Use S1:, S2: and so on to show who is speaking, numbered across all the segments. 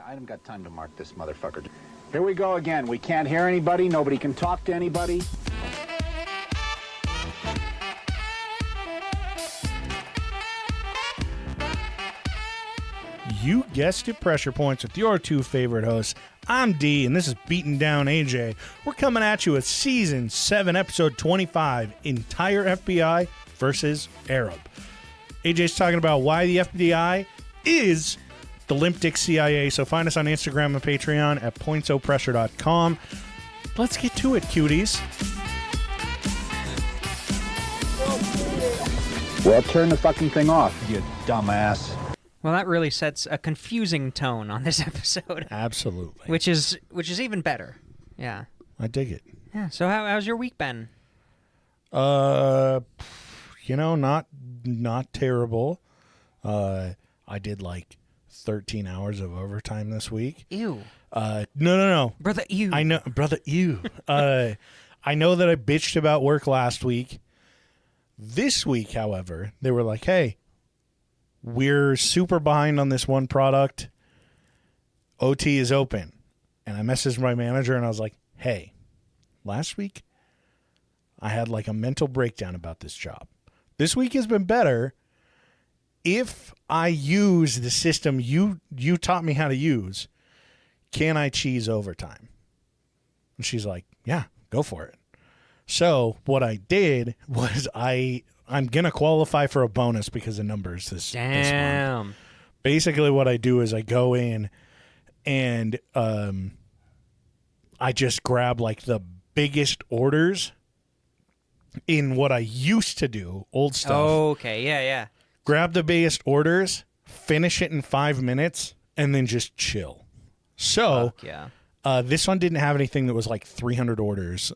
S1: I haven't got time to mark this motherfucker. Here we go again. We can't hear anybody. Nobody can talk to anybody.
S2: You guessed it, Pressure Points with your two favorite hosts. I'm D, and this is Beating Down AJ. We're coming at you with Season 7, Episode 25, Entire FBI versus Arab. AJ's talking about why the FBI is the limp dick CIA, so find us on Instagram and Patreon at pointsopressure.com. Let's get to it, cuties.
S1: Well, turn the fucking thing off, you dumbass.
S3: Well, that really sets a confusing tone on this episode.
S2: Absolutely.
S3: Which is even better. Yeah.
S2: I dig it.
S3: Yeah. So how's your week been?
S2: Not terrible. I did like 13 hours of overtime this week.
S3: Ew.
S2: No.
S3: Brother, ew.
S2: I know, brother, ew. I know that I bitched about work last week. This week, however, they were like, hey, we're super behind on this one product. OT is open. And I messaged my manager and I was like, hey, last week I had like a mental breakdown about this job. This week has been better if I use the system you taught me how to use. Can I cheese overtime? And she's like, yeah, go for it. So what I did was I'm going to qualify for a bonus because of numbers this month. Basically what I do is I go in and I just grab like the biggest orders in what I used to do, old stuff.
S3: Oh, okay. Yeah.
S2: Grab the biggest orders, finish it in 5 minutes, and then just chill. So
S3: Fuck yeah.
S2: This one didn't have anything that was like 300 orders.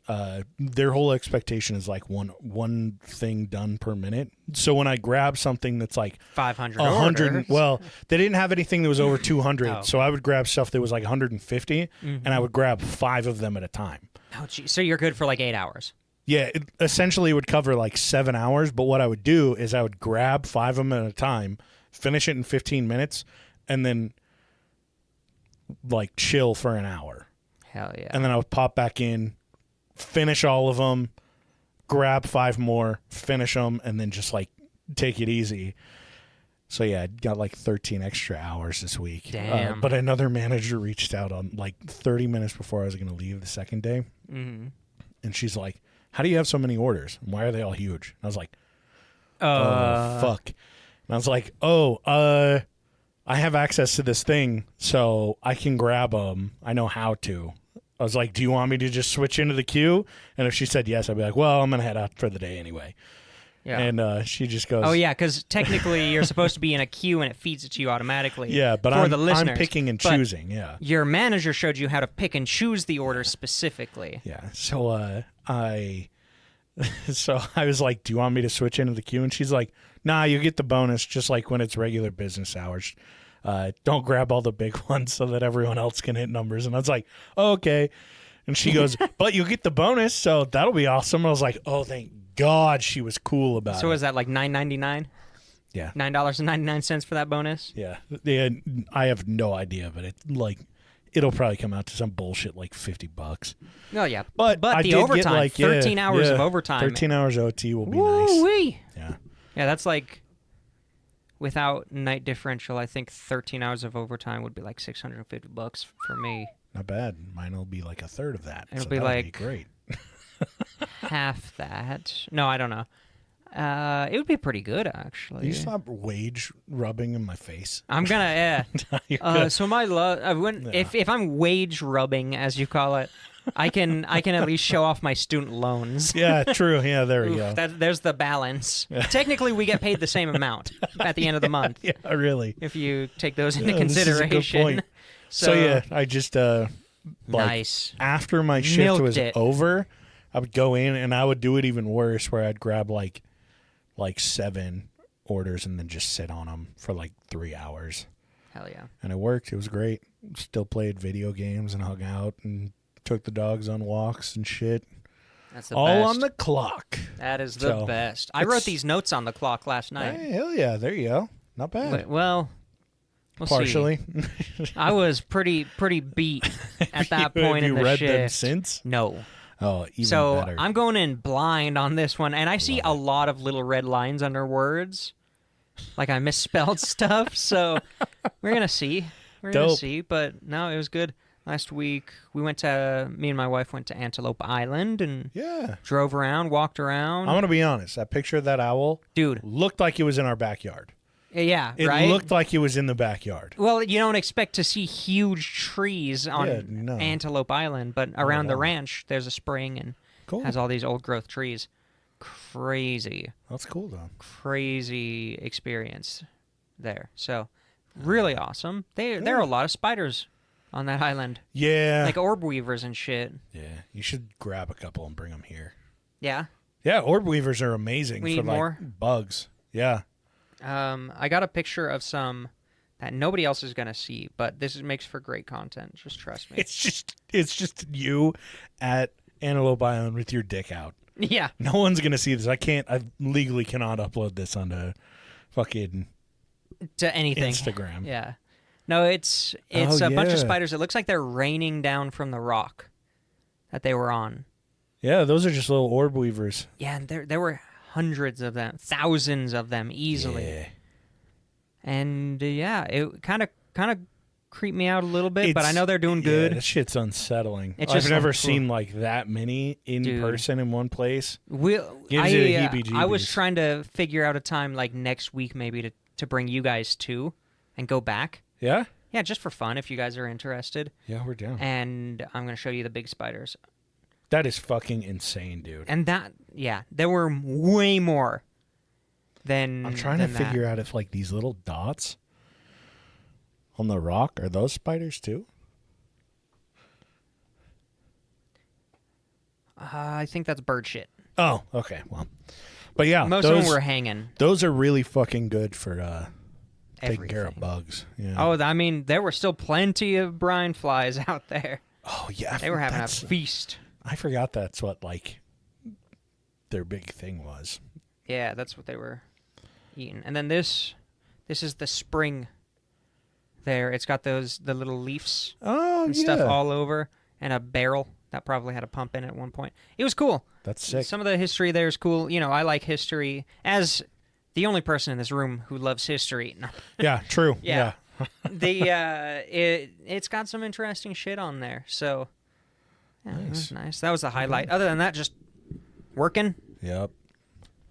S2: Their whole expectation is like one thing done per minute. So when I grab something that's like
S3: 500
S2: orders, well, they didn't have anything that was over 200.
S3: Oh.
S2: So I would grab stuff that was like 150, and I would grab 5 of them at a time.
S3: Oh, geez. So you're good for like 8 hours.
S2: Yeah, it essentially would cover like 7 hours. But what I would do is I would grab 5 of them at a time, finish it in 15 minutes, and then like chill for an hour.
S3: Hell yeah.
S2: And then I would pop back in, finish all of them, grab 5 more, finish them, and then just like take it easy. So yeah, I got like 13 extra hours this week.
S3: Damn.
S2: But another manager reached out on like 30 minutes before I was going to leave the second day.
S3: Mm-hmm.
S2: And she's like, how do you have so many orders? Why are they all huge? And I was like, oh, fuck. And I was like, I have access to this thing, so I can grab them. I know how to. I was like, do you want me to just switch into the queue? And if she said yes, I'd be like, well, I'm going to head out for the day anyway.
S3: Yeah.
S2: And she just goes,
S3: oh, yeah, because technically you're supposed to be in a queue and it feeds it to you automatically.
S2: Yeah, but
S3: for the listeners.
S2: I'm picking and choosing, yeah.
S3: Your manager showed you how to pick and choose the order specifically.
S2: Yeah, so I was like, do you want me to switch into the queue? And she's like, nah, you get the bonus just like when it's regular business hours. Don't grab all the big ones so that everyone else can hit numbers. And I was like, oh, okay. And she goes, but you'll get the bonus, so that'll be awesome. I was like, oh, thank God she was cool about it.
S3: So is that like $9.99?
S2: Yeah.
S3: $9.99 for that bonus?
S2: Yeah. I have no idea, but it'll probably come out to some bullshit like $50.
S3: Oh, yeah.
S2: But I
S3: the
S2: did
S3: overtime,
S2: get like
S3: 13 hours of overtime.
S2: 13 hours OT will be
S3: Woo-wee.
S2: nice. Yeah.
S3: Yeah, that's like, without night differential, I think 13 hours of overtime would be like $650 for me.
S2: Not bad. Mine will be like a third of that.
S3: It'll
S2: so
S3: be
S2: that'll
S3: like
S2: be great.
S3: half that. No, I don't know. It would be pretty good, actually.
S2: You stop wage rubbing in my face.
S3: I'm gonna, yeah. So my if I'm wage rubbing, as you call it, I can at least show off my student loans.
S2: Yeah, true. Yeah, there we go.
S3: There's the balance. Yeah. Technically, we get paid the same amount at the end of the month.
S2: Yeah, really.
S3: If you take those into consideration.
S2: This is a good point. So yeah, I just
S3: nice.
S2: After my shift was over, I would go in and I would do it even worse, where I'd grab like 7 orders and then just sit on them for like 3 hours.
S3: Hell yeah.
S2: And it worked. It was great. Still played video games and hung out and took the dogs on walks and shit.
S3: That's the
S2: all
S3: best.
S2: On the clock.
S3: That is the best. I wrote these notes on the clock last night.
S2: Hey, hell yeah. There you go. Not bad.
S3: Well, We'll
S2: Partially.
S3: See. I was pretty beat at that point in the
S2: Have you read them
S3: shift.
S2: since?
S3: No.
S2: Oh, even
S3: So
S2: better.
S3: I'm going in blind on this one, and I see a lot of little red lines under words, like I misspelled stuff. So we're gonna see. We're gonna see. But no, it was good. Last week me and my wife went to Antelope Island and drove around, walked around.
S2: I'm gonna be honest. That picture of that owl,
S3: dude,
S2: looked like it was in our backyard.
S3: Yeah,
S2: it
S3: right?
S2: looked like it was in the backyard.
S3: Well, you don't expect to see huge trees on Antelope Island, but around the ranch, there's a spring and has all these old-growth trees. Crazy.
S2: That's cool, though.
S3: Crazy experience there. So, really awesome. There are a lot of spiders on that island.
S2: Yeah.
S3: Like orb weavers and shit.
S2: Yeah, you should grab a couple and bring them here.
S3: Yeah?
S2: Yeah, orb weavers are amazing
S3: we
S2: for,
S3: need more?
S2: bugs. Yeah.
S3: I got a picture of some that nobody else is gonna see, but this makes for great content. Just trust me.
S2: It's just you at Antelope Island with your dick out.
S3: Yeah.
S2: No one's gonna see this. I legally cannot upload this onto fucking
S3: to anything.
S2: Instagram.
S3: Yeah. No, it's a bunch of spiders. It looks like they're raining down from the rock that they were on.
S2: Yeah, those are just little orb weavers.
S3: Yeah, and there were hundreds of them, thousands of them easily.
S2: Yeah.
S3: And it kind of creeped me out a little bit, but I know they're doing good.
S2: Yeah, that shit's unsettling.
S3: I've
S2: never seen that many in person in one place.
S3: I was trying to figure out a time like next week maybe to bring you guys to and go back.
S2: Yeah?
S3: Yeah, just for fun if you guys are interested.
S2: Yeah, we're down.
S3: And I'm going to show you the big spiders.
S2: That is fucking insane, dude.
S3: And there were way more than
S2: I'm trying to figure out if these little dots on the rock are those spiders too?
S3: I think that's bird shit.
S2: Oh, okay. Well, but yeah,
S3: most of them were hanging.
S2: Those are really fucking good for taking care of bugs. Yeah.
S3: Oh, I mean, there were still plenty of brine flies out there.
S2: Oh yeah,
S3: they were having a feast.
S2: I forgot that's what their big thing was.
S3: Yeah, that's what they were eating. And then this is the spring. There, it's got the little leaves and stuff all over, and a barrel that probably had a pump in it at one point. It was cool.
S2: That's sick.
S3: Some of the history there is cool. You know, I like history as the only person in this room who loves history.
S2: Yeah, true. Yeah.
S3: It's got some interesting shit on there. So, yeah, nice. It was nice. That was the highlight. Other than that, just working.
S2: Yep.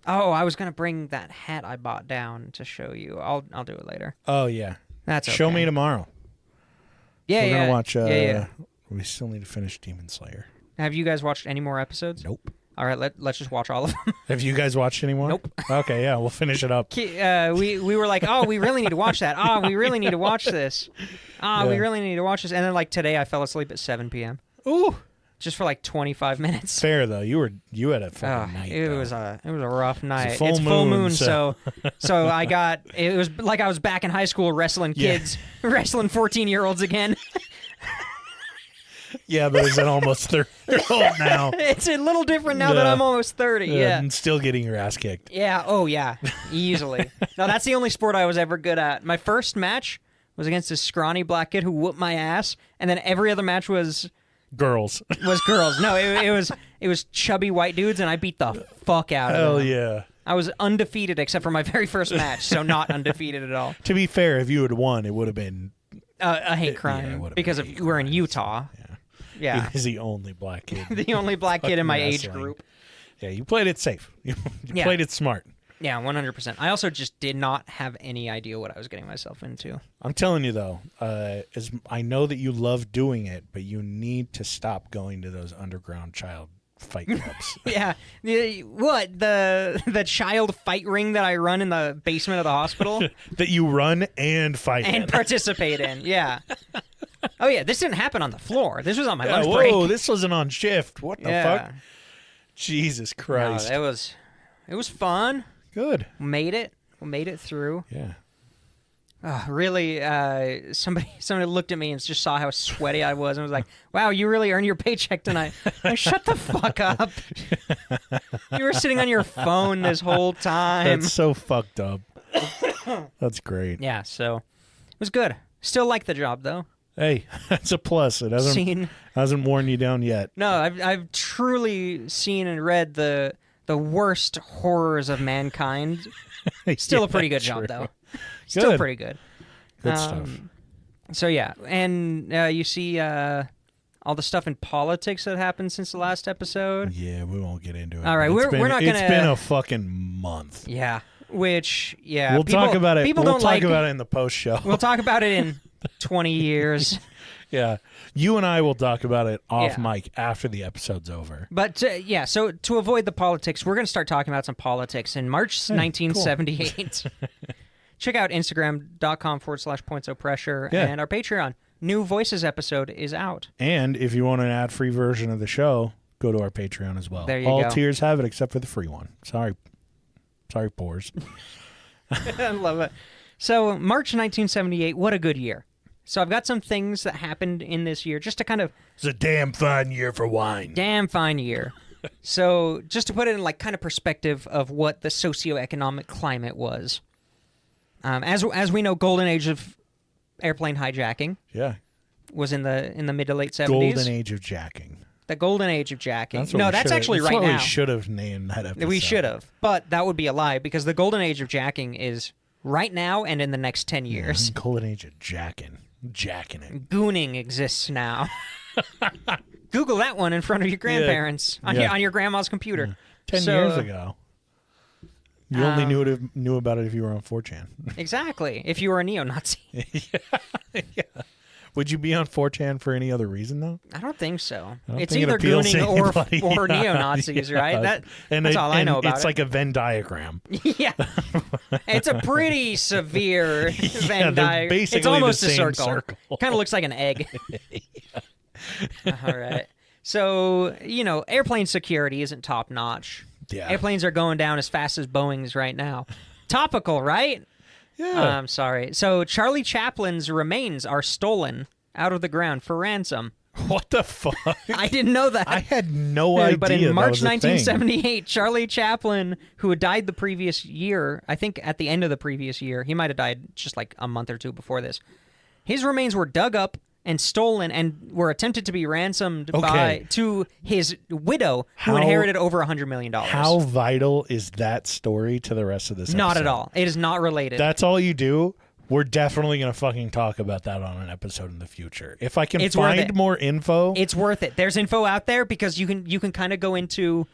S3: Oh, I was gonna bring that hat I bought down to show you. I'll do it later.
S2: Oh yeah.
S3: That's okay.
S2: Show me tomorrow.
S3: Yeah,
S2: We're gonna watch. We still need to finish Demon Slayer.
S3: Have you guys watched any more episodes?
S2: Nope.
S3: All right, let's just watch all of them.
S2: Have you guys watched any more?
S3: Nope.
S2: Okay, yeah, we'll finish it up.
S3: We were like, oh, we really need to watch that. Oh, we really need to watch this. We really need to watch this. And then today, I fell asleep at 7 p.m.
S2: Ooh.
S3: Just for 25 minutes.
S2: Fair though, you had a fucking night.
S3: It was a rough night.
S2: It's full moon,
S3: so I got it was like I was back in high school wrestling kids, wrestling 14-year-olds again.
S2: Yeah, but is it almost 30-year-old now?
S3: It's a little different now that I'm almost 30. Yeah,
S2: and still getting your ass kicked.
S3: Yeah. Oh yeah, easily. No, that's the only sport I was ever good at. My first match was against this scrawny black kid who whooped my ass, and then every other match was
S2: girls.
S3: No, it was chubby white dudes, and I beat the fuck out of them.
S2: Hell yeah.
S3: I was undefeated except for my very first match, so not undefeated at all.
S2: To be fair, if you had won, it would have been
S3: a hate crime because we're in Utah. Yeah.
S2: He was the only black kid.
S3: The only black kid in my age group.
S2: Yeah, you played it safe. You played it smart.
S3: Yeah, 100%. I also just did not have any idea what I was getting myself into. I'm
S2: telling you, though, I know that you love doing it, but you need to stop going to those underground child fight clubs.
S3: Yeah. What? The child fight ring that I run in the basement of the hospital?
S2: That you run and fight
S3: and participate in, yeah. Oh, yeah, this didn't happen on the floor. This was on my lunch break.
S2: Whoa, this wasn't on shift. What the fuck? Jesus Christ.
S3: No, it was fun.
S2: Good.
S3: We made it through.
S2: Yeah.
S3: Really, somebody looked at me and just saw how sweaty I was and was like, wow, you really earned your paycheck tonight. Like, shut the fuck up. You were sitting on your phone this whole time.
S2: That's so fucked up. That's great.
S3: Yeah, so was good. Still like the job though.
S2: Hey, that's a plus. It hasn't worn you down yet.
S3: No, I've truly seen and read the worst horrors of mankind. Still a pretty good job though. Still pretty good.
S2: Good stuff.
S3: So yeah, and you see all the stuff in politics that happened since the last episode.
S2: Yeah, we won't get into it.
S3: All right, we're not gonna.
S2: It's been a fucking month.
S3: Yeah, we'll
S2: talk about it.
S3: People
S2: we'll
S3: don't
S2: talk about it in the post show.
S3: We'll talk about it in 20 years.
S2: Yeah, you and I will talk about it off mic after the episode's over.
S3: But so to avoid the politics, we're going to start talking about some politics in March 1978. Cool. Check out Instagram.com/points of pressure and our Patreon. New Voices episode is out.
S2: And if you want an ad-free version of the show, go to our Patreon as well.
S3: There you
S2: All
S3: go.
S2: tiers have it except for the free one. Sorry, pores.
S3: I love it. So March 1978, what a good year. So I've got some things that happened in this year just to kind of...
S2: It's a damn fine year for wine.
S3: Damn fine year. So just to put it in like kind of perspective of what the socioeconomic climate was. As we know, golden age of airplane hijacking.
S2: Yeah.
S3: Was in the mid to late 70s.
S2: Golden age of jacking.
S3: The golden age of jacking.
S2: That's
S3: actually right now.
S2: That's what we should have named that episode.
S3: We should have. But that would be a lie because the golden age of jacking is right now and in the next 10 years.
S2: Golden age of jacking. Jacking it.
S3: Gooning exists now. Google that one in front of your grandparents on your grandma's computer.
S2: 10 years ago. You only knew about it if you were on 4chan.
S3: Exactly. If you were a neo-Nazi.
S2: Yeah. Would you be on 4chan for any other reason, though?
S3: I don't think so. It's
S2: think it
S3: either
S2: appeals to
S3: gooning or neo-Nazis, right? That's all I know about
S2: it's
S3: it.
S2: like a Venn diagram.
S3: Yeah. It's a pretty severe Venn diagram.
S2: Basically
S3: it's almost
S2: the same
S3: a circle. Kind of looks like an egg. All right. So, airplane security isn't top-notch.
S2: Yeah.
S3: Airplanes are going down as fast as Boeing's right now. Topical, right?
S2: Yeah.
S3: I'm sorry. So Charlie Chaplin's remains are stolen out of the ground for ransom.
S2: What the fuck?
S3: I didn't know that.
S2: I had no idea.
S3: But in March
S2: that was a thing.
S3: 1978, Charlie Chaplin, who had died the previous year, I think at the end of the previous year, he might have died just like a month or two before this. His remains were dug up and stolen and were attempted to be ransomed to his widow, who inherited over $100 million.
S2: How vital is that story to the rest of this episode?
S3: Not at all. It is not related.
S2: That's all you do? We're definitely going to fucking talk about that on an episode in the future. If I can find more info.
S3: It's worth it. There's info out there because you can kind of go into...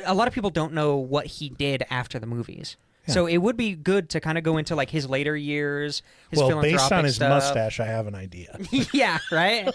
S3: A lot of people don't know what he did after the movies. Yeah. So it would be good to kind of go into like his later years, his philanthropic
S2: based on his
S3: stuff.
S2: mustache, I have an idea.
S3: Yeah, right?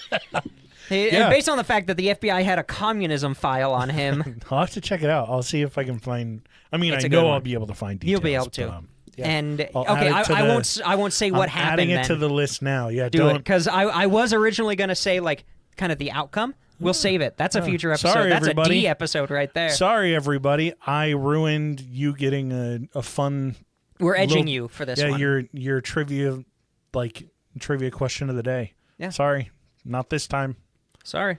S3: And based on the fact that the FBI had a communism file on him.
S2: I'll have to check it out. I'll see if I can find... I mean, I know I'll be able to find details.
S3: You'll be able to.
S2: But,
S3: yeah. And I won't say what happened.
S2: Adding it to the list now. Yeah,
S3: do it because I was originally going to say like kind of the outcome. We'll save it. That's a future episode.
S2: Sorry,
S3: That's
S2: everybody.
S3: a D episode right there.
S2: Sorry, everybody. I ruined you getting a fun.
S3: We're edging you for this one.
S2: Yeah, your trivia question of the day.
S3: Yeah.
S2: Sorry, not this time.
S3: Sorry.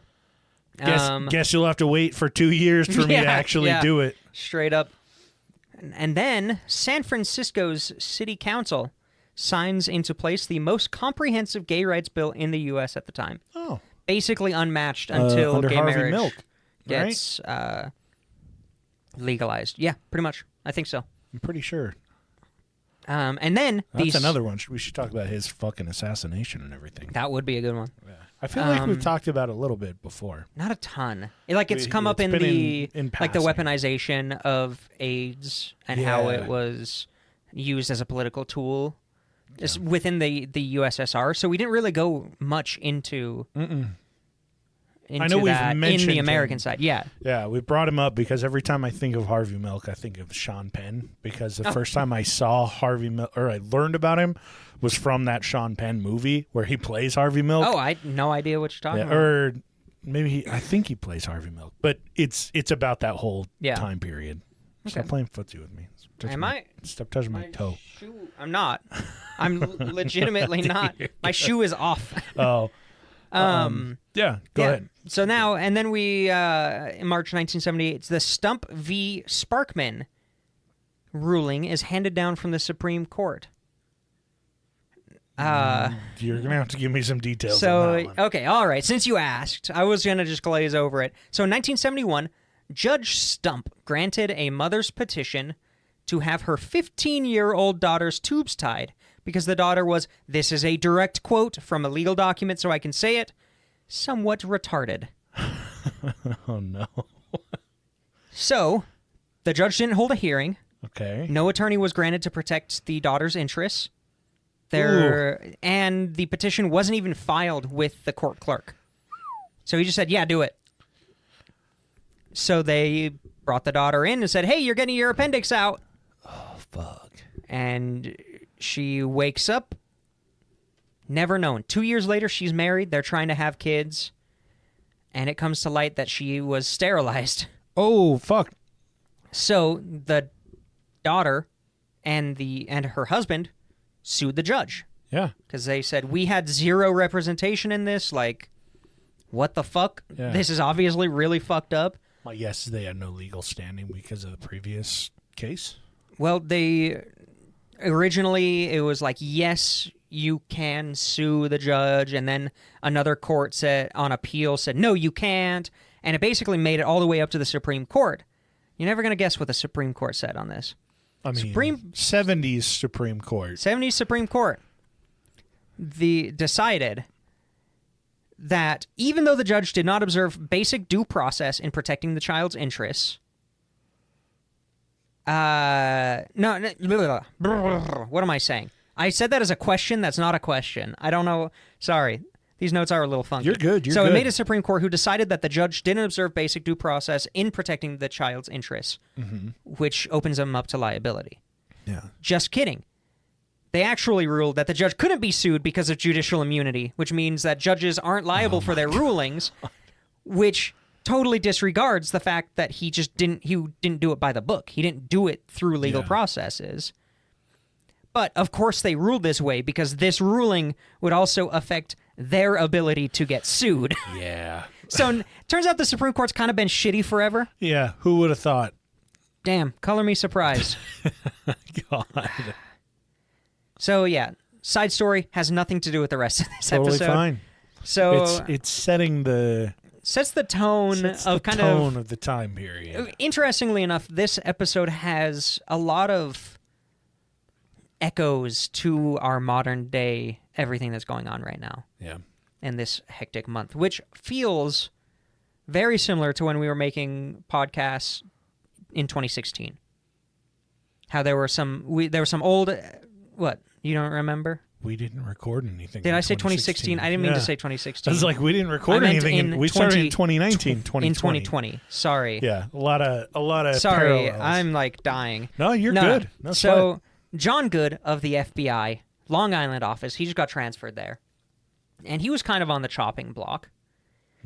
S2: Guess you'll have to wait for 2 years for me to actually do it.
S3: Straight up. And then San Francisco's city council signs into place the most comprehensive gay rights bill in the U.S. at the time.
S2: Oh.
S3: Basically unmatched until
S2: under
S3: gay
S2: Harvey
S3: marriage
S2: Milk,
S3: gets legalized. Yeah, pretty much. I think so.
S2: I'm pretty sure.
S3: And then
S2: that's another one. We should talk about his fucking assassination and everything.
S3: That would be a good one.
S2: Yeah. I feel like we've talked about it a little bit before.
S3: Not a ton. It's come up in the weaponization of AIDS and how it was used as a political tool within the USSR. So we didn't really go much into
S2: I know
S3: that
S2: we've mentioned
S3: in the American side. Yeah.
S2: Yeah, we brought him up because every time I think of Harvey Milk, I think of Sean Penn because the first time I saw Harvey Milk or I learned about him was from that Sean Penn movie where he plays Harvey Milk.
S3: Oh, I had no idea what you're talking about.
S2: Or maybe I think he plays Harvey Milk, but it's about that whole time period.
S3: Okay.
S2: Stop playing footsie with me. Stop touching my toe.
S3: Shoe, I'm not. I'm legitimately not. My shoe is off.
S2: Oh. Yeah, go ahead.
S3: So now, and then we, in March 1978, the Stump v. Sparkman ruling is handed down from the Supreme Court.
S2: You're going to have to give me some details on
S3: So,
S2: that one.
S3: okay, all right. Since you asked, I was going to just glaze over it. So in 1971, Judge Stump granted a mother's petition to have her 15-year-old daughter's tubes tied because the daughter was, this is a direct quote from a legal document so I can say it, somewhat retarded.
S2: Oh, no.
S3: So, the judge didn't hold a hearing.
S2: Okay.
S3: No attorney was granted to protect the daughter's interests. And the petition wasn't even filed with the court clerk. So he just said, yeah, do it. So they brought the daughter in and said, hey, you're getting your appendix out.
S2: Oh, fuck.
S3: And she wakes up, never known. 2 years later, she's married. They're trying to have kids. And it comes to light that she was sterilized.
S2: Oh, fuck.
S3: So the daughter and her husband sued the judge.
S2: Yeah.
S3: Because they said, we had zero representation in this. Like, what the fuck?
S2: Yeah.
S3: This is obviously really fucked up.
S2: My guess is they had no legal standing because of the previous case.
S3: Well, originally it was like, yes, you can sue the judge. And then another court said, on appeal, said, no, you can't. And it basically made it all the way up to the Supreme Court. You're never going to guess what the Supreme Court said on this.
S2: I mean, 70s Supreme Court.
S3: 70s Supreme Court decided that even though the judge did not observe basic due process in protecting the child's interests, what am I saying? I said that as a question. That's not a question. I don't know. Sorry. These notes are a little funky.
S2: You're good.
S3: So it made a Supreme Court who decided that the judge didn't observe basic due process in protecting the child's interests, which opens them up to liability.
S2: Yeah.
S3: Just kidding. They actually ruled that the judge couldn't be sued because of judicial immunity, which means that judges aren't liable for their rulings, which totally disregards the fact that he didn't do it by the book. He didn't do it through legal processes. But, of course, they ruled this way because this ruling would also affect their ability to get sued.
S2: Yeah.
S3: So, turns out the Supreme Court's kind of been shitty forever.
S2: Yeah, who would have thought?
S3: Damn, color me surprised.
S2: God.
S3: So, yeah, side story has nothing to do with the rest of this
S2: Totally
S3: episode.
S2: fine.
S3: So,
S2: it's setting the...
S3: sets the tone of kind
S2: tone of the time period.
S3: Interestingly enough, this episode has a lot of echoes to our modern day everything that's going on right now.
S2: Yeah.
S3: In this hectic month, which feels very similar to when we were making podcasts in 2016. How there were some old what? You don't remember?
S2: We didn't record anything.
S3: Did I say 2016? I didn't mean to say 2016.
S2: I was like, we didn't record anything. We started in 2019, 2020.
S3: In 2020. Sorry.
S2: Yeah, a lot of
S3: Sorry,
S2: parallels.
S3: I'm like dying.
S2: No, you're good. No
S3: so,
S2: sweat.
S3: John Good of the FBI, Long Island office, he just got transferred there. And he was kind of on the chopping block.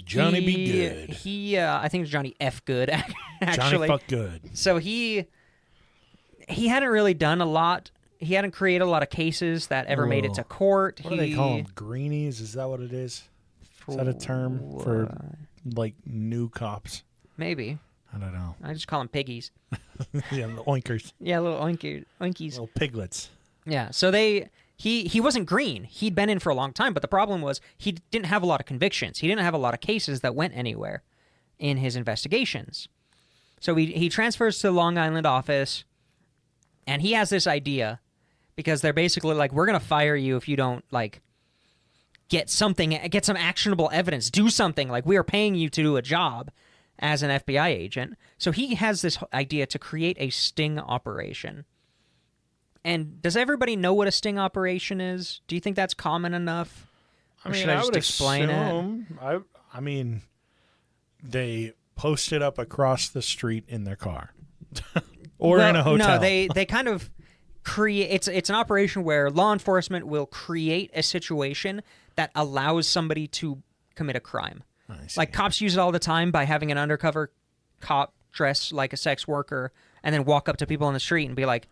S2: Johnny B. Good.
S3: I think it's Johnny F. Good, actually.
S2: Johnny Fuck Good.
S3: So he hadn't really done a lot. He hadn't created a lot of cases that ever made it to court.
S2: What do they call them? Greenies? Is that what it is? Is that a term for, like, new cops?
S3: Maybe.
S2: I don't know.
S3: I just call them piggies.
S2: Yeah, the oinkers.
S3: Yeah, little oinkies.
S2: Little piglets.
S3: Yeah, so he wasn't green. He'd been in for a long time, but the problem was he didn't have a lot of convictions. He didn't have a lot of cases that went anywhere in his investigations. So he transfers to the Long Island office, and he has this idea, because they're basically like, we're going to fire you if you don't, like, get some actionable evidence, do something. Like, we are paying you to do a job as an FBI agent. So he has this idea to create a sting operation. And does everybody know what a sting operation is? Do you think that's common enough? Or should I just explain it?
S2: I mean, they post it up across the street in their car. Or in a hotel.
S3: No, they kind of create... It's an operation where law enforcement will create a situation that allows somebody to commit a crime. Like, cops use it all the time by having an undercover cop dress like a sex worker and then walk up to people on the street and be like,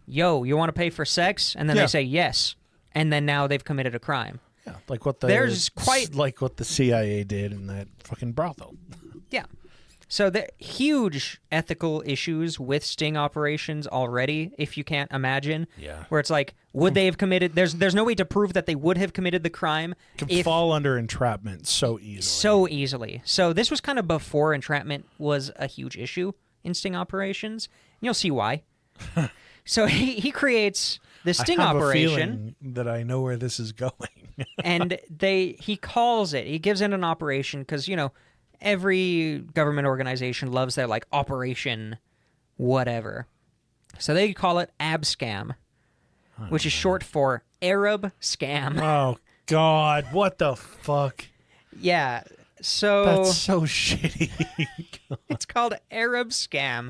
S3: yo, you want to pay for sex? And then they say yes. And then now they've committed a crime.
S2: Yeah, like what the
S3: There's quite...
S2: like what the CIA did in that fucking brothel.
S3: Yeah. So the huge ethical issues with sting operations already, if you can't imagine.
S2: Yeah.
S3: Where it's like, would they have committed? There's no way to prove that they would have committed the crime.
S2: Could fall under entrapment so easily.
S3: So easily. So this was kind of before entrapment was a huge issue in sting operations. You'll see why. So he creates the sting
S2: I have
S3: operation.
S2: a feeling that I know where this is going.
S3: And he calls it, he gives it an operation because, every government organization loves their, like, operation whatever. So they call it ABSCAM, which is short for Arab Scam.
S2: Oh, God. What the fuck?
S3: Yeah, so...
S2: That's so shitty.
S3: It's called Arab Scam,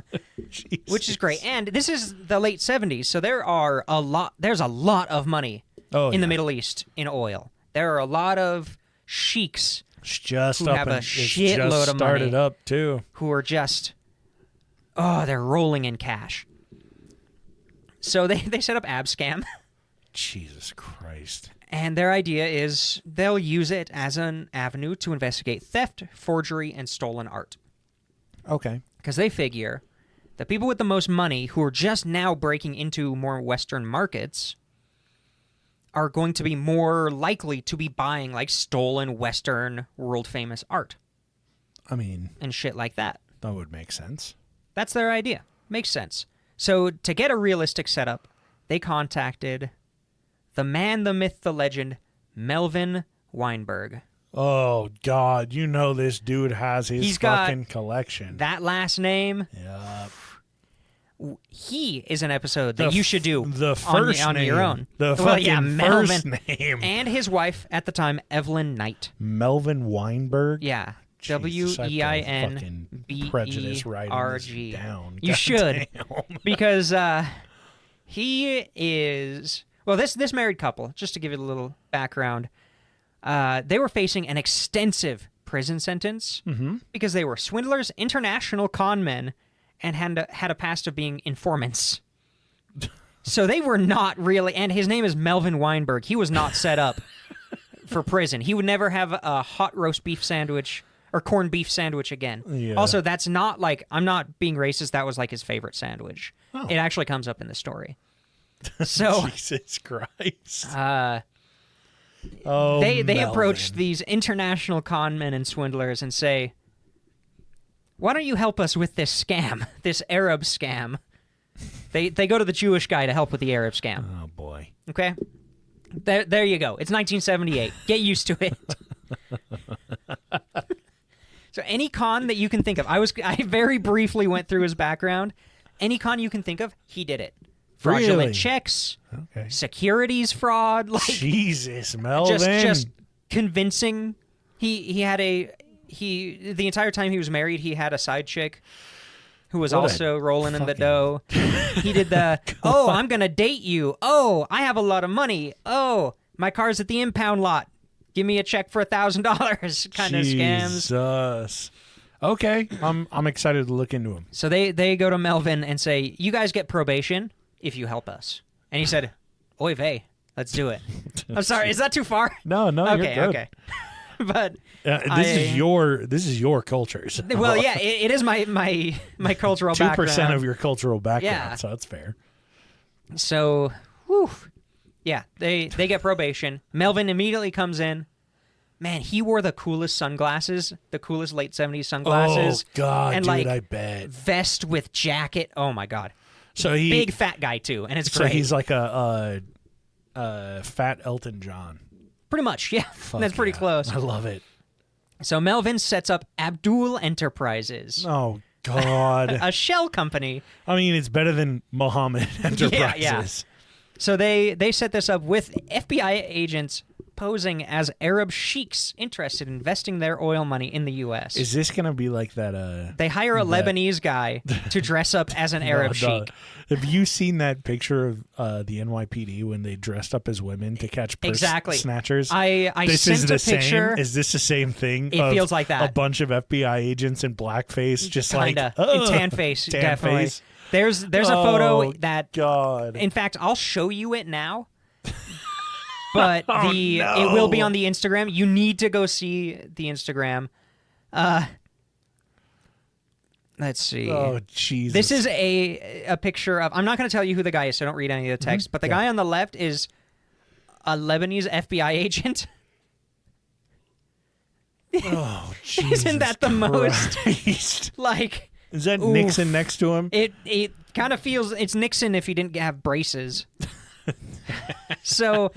S2: Jesus.
S3: which is great. And this is the late 70s, so there's a lot of money in the Middle East in oil. There are a lot of sheiks
S2: Just
S3: who
S2: up
S3: have
S2: and
S3: a
S2: it's
S3: shitload
S2: just
S3: of
S2: started
S3: money.
S2: up too.
S3: Who are just, they're rolling in cash. So they set up ABSCAM,
S2: Jesus Christ.
S3: and their idea is they'll use it as an avenue to investigate theft, forgery, and stolen art.
S2: Okay.
S3: Because they figure the people with the most money who are just now breaking into more Western markets are going to be more likely to be buying, like, stolen Western world-famous art.
S2: I mean,
S3: And shit like that.
S2: that would make sense.
S3: That's their idea. Makes sense. So to get a realistic setup, they contacted the man, the myth, the legend, Melvin Weinberg.
S2: Oh, God. You know this dude has his
S3: He's got
S2: fucking collection.
S3: That last name,
S2: Yep.
S3: he is an episode that you should do
S2: the first
S3: on
S2: name.
S3: your own.
S2: The fucking
S3: Melvin.
S2: first name.
S3: And his wife at the time, Evelyn Knight.
S2: Melvin Weinberg?
S3: Yeah.
S2: Jesus, I have to fucking prejudice writing this
S3: WEINBERG.
S2: down.
S3: You
S2: God
S3: should.
S2: damn.
S3: Because he is... Well, this married couple, just to give you a little background, they were facing an extensive prison sentence because they were swindlers, international con men, and had a past of being informants. So they were not really... And his name is Melvin Weinberg. He was not set up for prison. He would never have a hot roast beef sandwich or corned beef sandwich again.
S2: Yeah.
S3: Also, that's not like... I'm not being racist. That was like his favorite sandwich.
S2: Oh.
S3: It actually comes up in the story. So...
S2: Jesus Christ.
S3: they
S2: Melvin.
S3: approach these international con men and swindlers and say, why don't you help us with this scam, this Arab scam? They go to the Jewish guy to help with the Arab scam.
S2: Oh, boy.
S3: Okay? There you go. It's 1978. Get used to it. So any con that you can think of, I very briefly went through his background. Any con you can think of, he did it. Fraudulent
S2: Really?
S3: checks,
S2: Okay.
S3: securities fraud, like
S2: Jesus, Melvin.
S3: just convincing. He had the entire time he was married, he had a side chick who was
S2: What a
S3: also rolling in the
S2: fucking-
S3: dough. He did the, oh, I'm going to date you. Oh, I have a lot of money. Oh, my car's at the impound lot. Give me a check for $1,000 kind of scams.
S2: Jesus. Okay, I'm excited to look into him.
S3: So they go to Melvin and say, you guys get probation if you help us. And he said, oy vey, let's do it. I'm sorry, is that too far?
S2: No,
S3: Okay,
S2: you're good.
S3: okay. But
S2: this is your culture. So.
S3: well, yeah, it is my cultural
S2: 2%
S3: background.
S2: of your cultural background,
S3: Yeah.
S2: so that's fair.
S3: So, whew, yeah, they get probation. Melvin immediately comes in. Man, he wore the coolest sunglasses, the coolest late 70s sunglasses.
S2: Oh God,
S3: and
S2: dude,
S3: like
S2: I bet.
S3: vest with jacket. Oh my God,
S2: So he
S3: big fat guy too, and it's
S2: so
S3: great.
S2: he's like a fat Elton John.
S3: Pretty much, yeah.
S2: Fuck
S3: That's pretty
S2: yeah.
S3: close.
S2: I love it.
S3: So Melvin sets up Abdul Enterprises,
S2: Oh God.
S3: a shell company.
S2: I mean, it's better than Muhammad Enterprises.
S3: Yeah. So they set this up with FBI agents posing as Arab sheiks interested in investing their oil money in the U.S.
S2: Is this gonna be like that?
S3: They hire a Lebanese guy to dress up as an Arab sheik.
S2: Have you seen that picture of the NYPD when they dressed up as women to catch purse
S3: Exactly.
S2: snatchers?
S3: I
S2: This
S3: sent
S2: is the
S3: a picture.
S2: same. Is this the same thing?
S3: It
S2: of
S3: feels like that.
S2: A bunch of FBI agents in blackface, just
S3: Kinda.
S2: like
S3: In tan face,
S2: tan
S3: definitely.
S2: face.
S3: There's a photo
S2: Oh,
S3: that
S2: God.
S3: in fact I'll show you it now. But
S2: Oh,
S3: it will be
S2: no.
S3: on the Instagram. You need to go see the Instagram. Let's see.
S2: Oh, Jesus.
S3: This is a picture of... I'm not going to tell you who the guy is, so don't read any of the text. But the guy on the left is a Lebanese FBI agent.
S2: Oh, Jesus
S3: Isn't that the
S2: Christ.
S3: most... Like...
S2: Is that
S3: oof.
S2: Nixon next to him?
S3: It kind of feels... It's Nixon if he didn't have braces. So,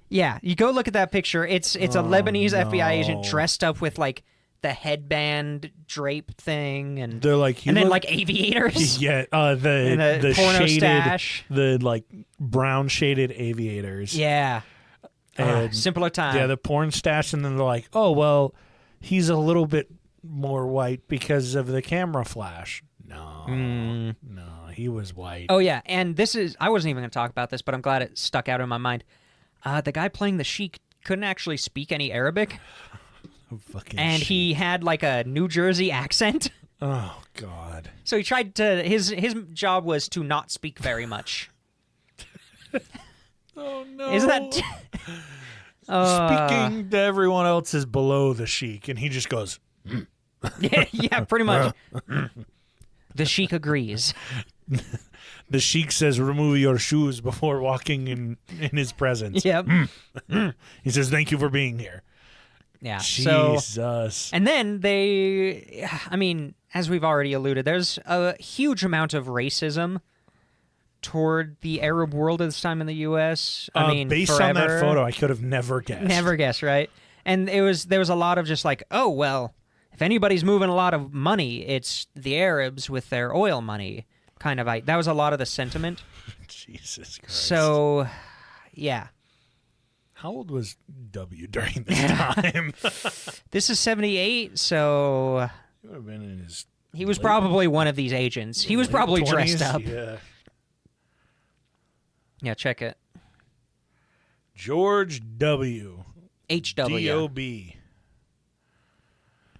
S3: yeah, you go look at that picture. It's a Lebanese FBI agent dressed up with, like, the headband drape thing, and
S2: they're like,
S3: and then like aviators.
S2: Yeah, the
S3: porno
S2: shaded,
S3: stash.
S2: the like brown shaded aviators.
S3: Yeah,
S2: And,
S3: simpler time.
S2: Yeah, the porn stash, and then they're like, oh well, he's a little bit more white because of the camera flash. No, no, he was white.
S3: Oh yeah, and this is I wasn't even going to talk about this, but I'm glad it stuck out in my mind. The guy playing the sheikh couldn't actually speak any Arabic. And he had like a New Jersey accent.
S2: Oh God!
S3: So he tried to. His job was to not speak very much.
S2: Oh no!
S3: Isn't that?
S2: Speaking to everyone else is below the sheik, and he just goes.
S3: Yeah, pretty much. The sheik agrees.
S2: The sheik says, "Remove your shoes before walking in his presence."
S3: Yep.
S2: He says, "Thank you for being here."
S3: Yeah.
S2: Jesus.
S3: So, and then they, I mean, as we've already alluded, there's a huge amount of racism toward the Arab world at this time in the U.S. I mean,
S2: based
S3: forever.
S2: on that photo, I could have never guessed.
S3: Never guessed, right? And there was a lot of just like, oh well, if anybody's moving a lot of money, it's the Arabs with their oil money, kind of. That was a lot of the sentiment.
S2: Jesus Christ.
S3: So, yeah.
S2: How old was W during this time?
S3: This is 78, so
S2: He would have been in his
S3: he was probably one of these agents. He was probably
S2: 20s?
S3: dressed up.
S2: Yeah.
S3: Yeah, check it.
S2: George W.
S3: HW.
S2: D.O.B.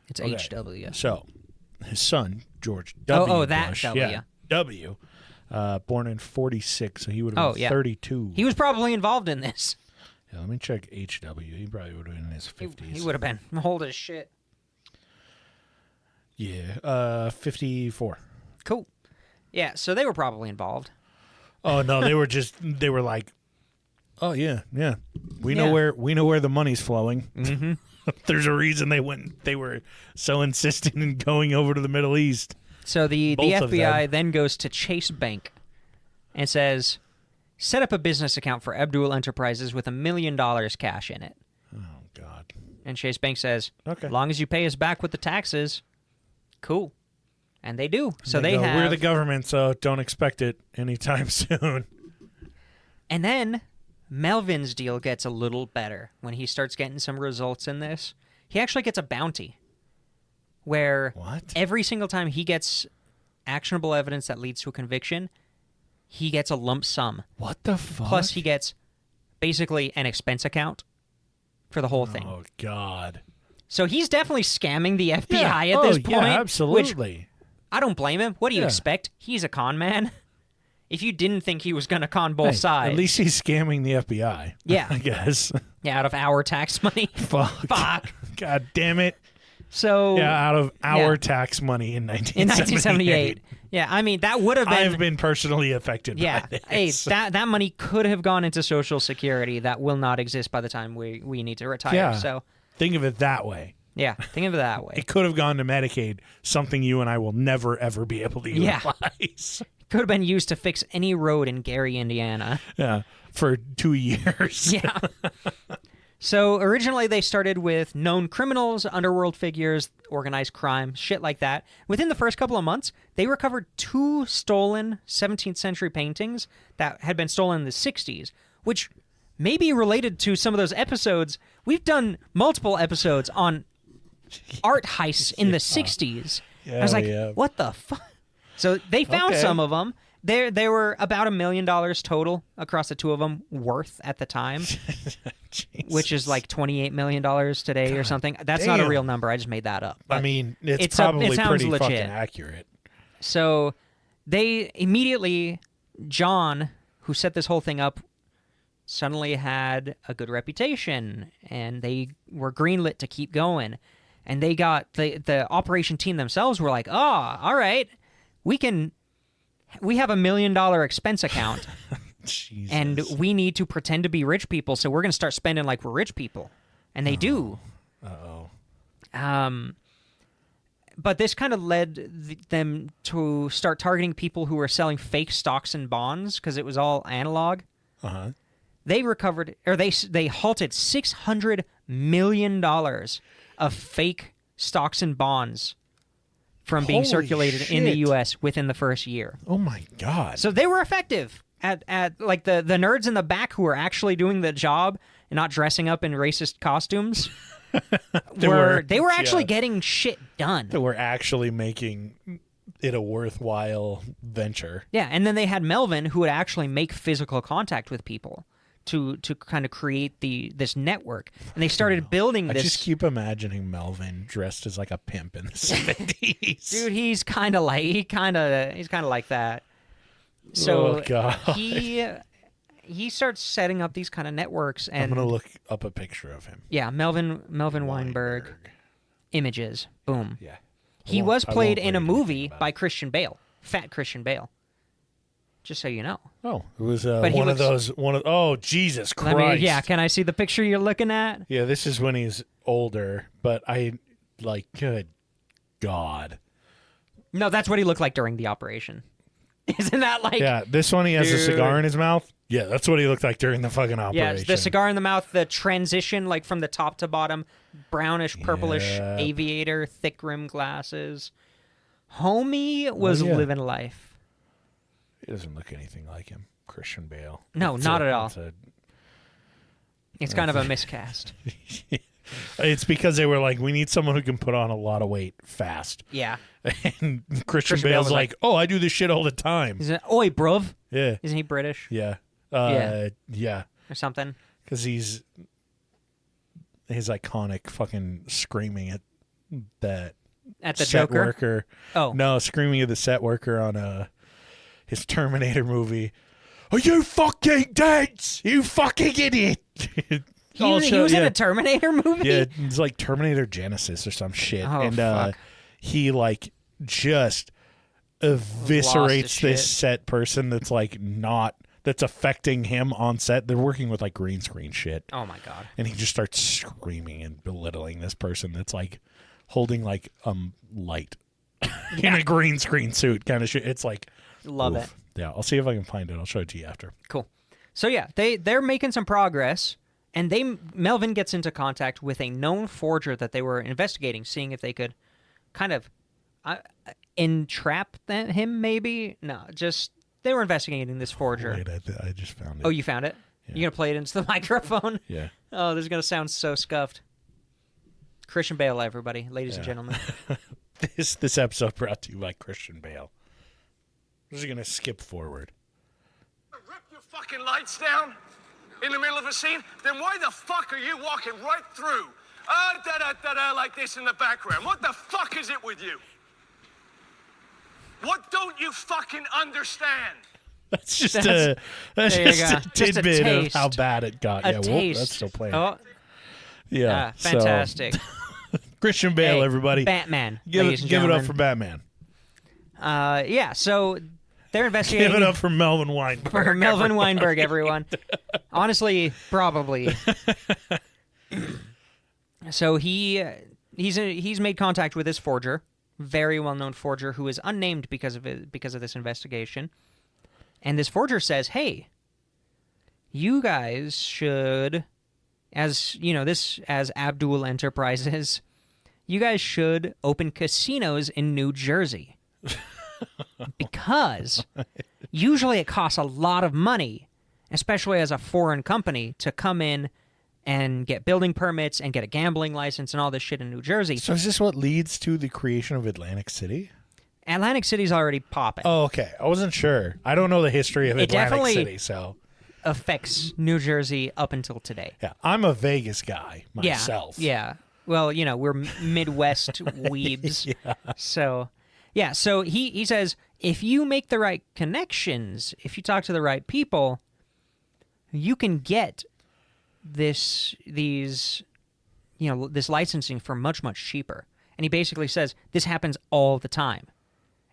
S3: It's
S2: Okay.
S3: HW.
S2: So, his son, George W.
S3: Oh, that
S2: Bush,
S3: W.
S2: Yeah, W. Born in 46, so he would have been 32.
S3: He was probably involved in this.
S2: Yeah, let me check HW. He probably would have been in his 50s.
S3: He would have been old as shit.
S2: Yeah, 54.
S3: Cool. Yeah, so they were probably involved.
S2: Oh no, they were like, oh yeah, we know where the money's flowing.
S3: Mm-hmm.
S2: There's a reason they were so insistent in going over to the Middle East.
S3: So the
S2: Both of
S3: FBI
S2: them.
S3: then goes to Chase Bank and says, set up a business account for Abdul Enterprises with $1 million cash in it.
S2: Oh God.
S3: And Chase Bank says,
S2: Okay.
S3: as long as you pay us back with the taxes, cool. And they do. So they
S2: go,
S3: have.
S2: we're the government, so don't expect it anytime soon.
S3: And then Melvin's deal gets a little better when he starts getting some results in this. He actually gets a bounty where
S2: What?
S3: every single time he gets actionable evidence that leads to a conviction, he gets a lump sum.
S2: What the fuck?
S3: Plus, he gets basically an expense account for the whole thing.
S2: Oh God.
S3: So he's definitely scamming the FBI
S2: Yeah.
S3: at this
S2: Oh,
S3: point.
S2: yeah,
S3: Which
S2: absolutely.
S3: I don't blame him. What do you
S2: Yeah.
S3: expect? He's a con man. If you didn't think he was going to con both
S2: Hey,
S3: sides.
S2: At least he's scamming the FBI.
S3: Yeah.
S2: I guess.
S3: Yeah, out of our tax money.
S2: Fuck. God damn it.
S3: So
S2: Yeah, out of our
S3: Yeah.
S2: tax money in 1978.
S3: in 1978. Yeah, I mean, that would have been...
S2: I've been personally affected
S3: Yeah,
S2: by
S3: hey,
S2: this.
S3: that money could have gone into Social Security. That will not exist by the time we need to retire.
S2: Yeah.
S3: So,
S2: Think of it that way.
S3: yeah, think of it that way.
S2: It could have gone to Medicaid, something you and I will never, ever be able to
S3: Yeah.
S2: utilize.
S3: Could have been used to fix any road in Gary, Indiana.
S2: Yeah, for 2 years.
S3: Yeah. So originally they started with known criminals, underworld figures, organized crime, shit like that. Within the first couple of months, they recovered 2 stolen 17th century paintings that had been stolen in the 60s, which may be related to some of those episodes. We've done multiple episodes on art heists in the 60s. I was like,
S2: yeah.
S3: what the fuck? So they found
S2: Okay.
S3: some of them. They were about $1 million total across the 2 of them worth at the time, which is like $28 million today or something. That's not a
S2: damn.
S3: real number. I just made that up.
S2: I
S3: But-
S2: mean, it's
S3: it
S2: probably
S3: sounds
S2: pretty
S3: legit.
S2: fucking accurate.
S3: So they immediately, John, who set this whole thing up, suddenly had a good reputation, and they were greenlit to keep going. and they got the operation team themselves were like, oh, all right, we have $1 million expense account.
S2: Jesus.
S3: And we need to pretend to be rich people, so we're going to start spending like we're rich people. And they do.
S2: Uh-oh.
S3: But this kind of led them to start targeting people who were selling fake stocks and bonds because it was all analog.
S2: Uh-huh.
S3: They recovered, or they halted $600 million of fake stocks and bonds from being
S2: Holy
S3: circulated in the
S2: shit.
S3: U.S. within the first year.
S2: Oh, my God.
S3: So they were effective at like the nerds in the back who were actually doing the job and not dressing up in racist costumes. They were actually getting shit done.
S2: That were actually making it a worthwhile venture.
S3: Yeah, and then they had Melvin who would actually make physical contact with people to kind of create this network. And they started building
S2: I
S3: this.
S2: just keep imagining Melvin dressed as like a pimp in the 70s.
S3: Dude, he's kind of like that. So
S2: Oh, God.
S3: he starts setting up these kind of networks, and
S2: I'm going to look up a picture of him.
S3: yeah, Melvin Weinberg images. Boom.
S2: Yeah.
S3: He
S2: I
S3: was
S2: won't
S3: played
S2: worry
S3: in a
S2: anything
S3: movie
S2: about
S3: by
S2: it.
S3: Christian Bale, Fat Christian Bale. Just so you know.
S2: Oh, it was
S3: But he
S2: one of
S3: looks-
S2: those. Oh, Jesus
S3: Let
S2: Christ!
S3: me, yeah, can I see the picture you're looking at?
S2: Yeah, this is when he's older, but good God.
S3: No, that's what he looked like during the operation. Isn't that like?
S2: Yeah, this one he has a
S3: Dude.
S2: cigar in his mouth. Yeah, that's what he looked like during the fucking operation.
S3: Yeah, the cigar in the mouth, the transition, like from the top to bottom, brownish, purplish
S2: Yeah.
S3: aviator, thick rim glasses. Homie was
S2: yeah.
S3: living life.
S2: He doesn't look anything like him, Christian Bale.
S3: No, not at all.
S2: It's
S3: It's kind of a miscast.
S2: it's because they were like, we need someone who can put on a lot of weight fast.
S3: Yeah.
S2: And Christian
S3: Christian Bale
S2: Bale's
S3: was
S2: like, oh, I do this shit all the time.
S3: Isn't it, oi, bruv.
S2: Yeah,
S3: Isn't he British
S2: yeah,
S3: Yeah.
S2: yeah.
S3: or something?
S2: Because he's his iconic fucking screaming at that
S3: At the
S2: set
S3: Joker?
S2: worker.
S3: Oh.
S2: No, screaming at the set worker on his Terminator movie. Are you fucking dead? You fucking idiot!
S3: He was in
S2: yeah.
S3: a Terminator movie?
S2: Yeah, it's like Terminator Genesis or some shit.
S3: Oh,
S2: and
S3: fuck.
S2: he like just
S3: Lost his
S2: eviscerates
S3: shit.
S2: this set person that's affecting him on set. They're working with like green screen shit.
S3: Oh, my God.
S2: And he just starts screaming and belittling this person that's like holding like light in a green screen suit kind of shit. It's like
S3: Love
S2: oof.
S3: it.
S2: Yeah, I'll see if I can find it. I'll show it to you after.
S3: Cool. So, yeah, they're making some progress, and Melvin gets into contact with a known forger that they were investigating, seeing if they could kind of entrap him, maybe? No, just they were investigating this forger.
S2: Wait, I just found it.
S3: Oh, you found it?
S2: Yeah.
S3: You gonna play it into the microphone?
S2: Yeah.
S3: Oh, this is gonna sound so scuffed. Christian Bale, everybody, ladies and gentlemen.
S2: This episode brought to you by Christian Bale. I'm just gonna skip forward.
S4: Rip your fucking lights down in the middle of a scene? Then why the fuck are you walking right through? Da-da-da-da like this in the background. What the fuck is it with you? What don't you fucking understand?
S2: That's just
S3: That's-
S2: that's
S3: there you
S2: just
S3: go.
S2: a
S3: Just a
S2: tidbit of
S3: taste.
S2: how bad it got.
S3: A
S2: Yeah, whoop,
S3: taste.
S2: that's still playing.
S3: Oh,
S2: Yeah, so,
S3: fantastic.
S2: Christian Bale,
S3: Hey,
S2: everybody.
S3: Batman.
S2: Give
S3: ladies
S2: it,
S3: and
S2: give it
S3: gentlemen.
S2: up for Batman.
S3: Yeah, so they're investigating.
S2: Give it up for Melvin Weinberg.
S3: for Melvin Weinberg, everyone. Honestly, probably. So he's made contact with this forger, very well-known forger who is unnamed because of this investigation. And this forger says, "Hey, you guys should, as Abdul Enterprises, you guys should open casinos in New Jersey." Because usually it costs a lot of money, especially as a foreign company, to come in and get building permits and get a gambling license and all this shit in New Jersey.
S2: So is this what leads to the creation of Atlantic City?
S3: Atlantic City's already popping.
S2: Oh, okay. I wasn't sure. I don't know the history of
S3: It
S2: Atlantic
S3: definitely-
S2: City, so
S3: Affects New Jersey up until today.
S2: yeah. I'm a Vegas guy myself.
S3: Yeah. Well, we're Midwest weebs. So, yeah. So he says, if you make the right connections, if you talk to the right people, you can get these this licensing for much, much cheaper. And he basically says this happens all the time.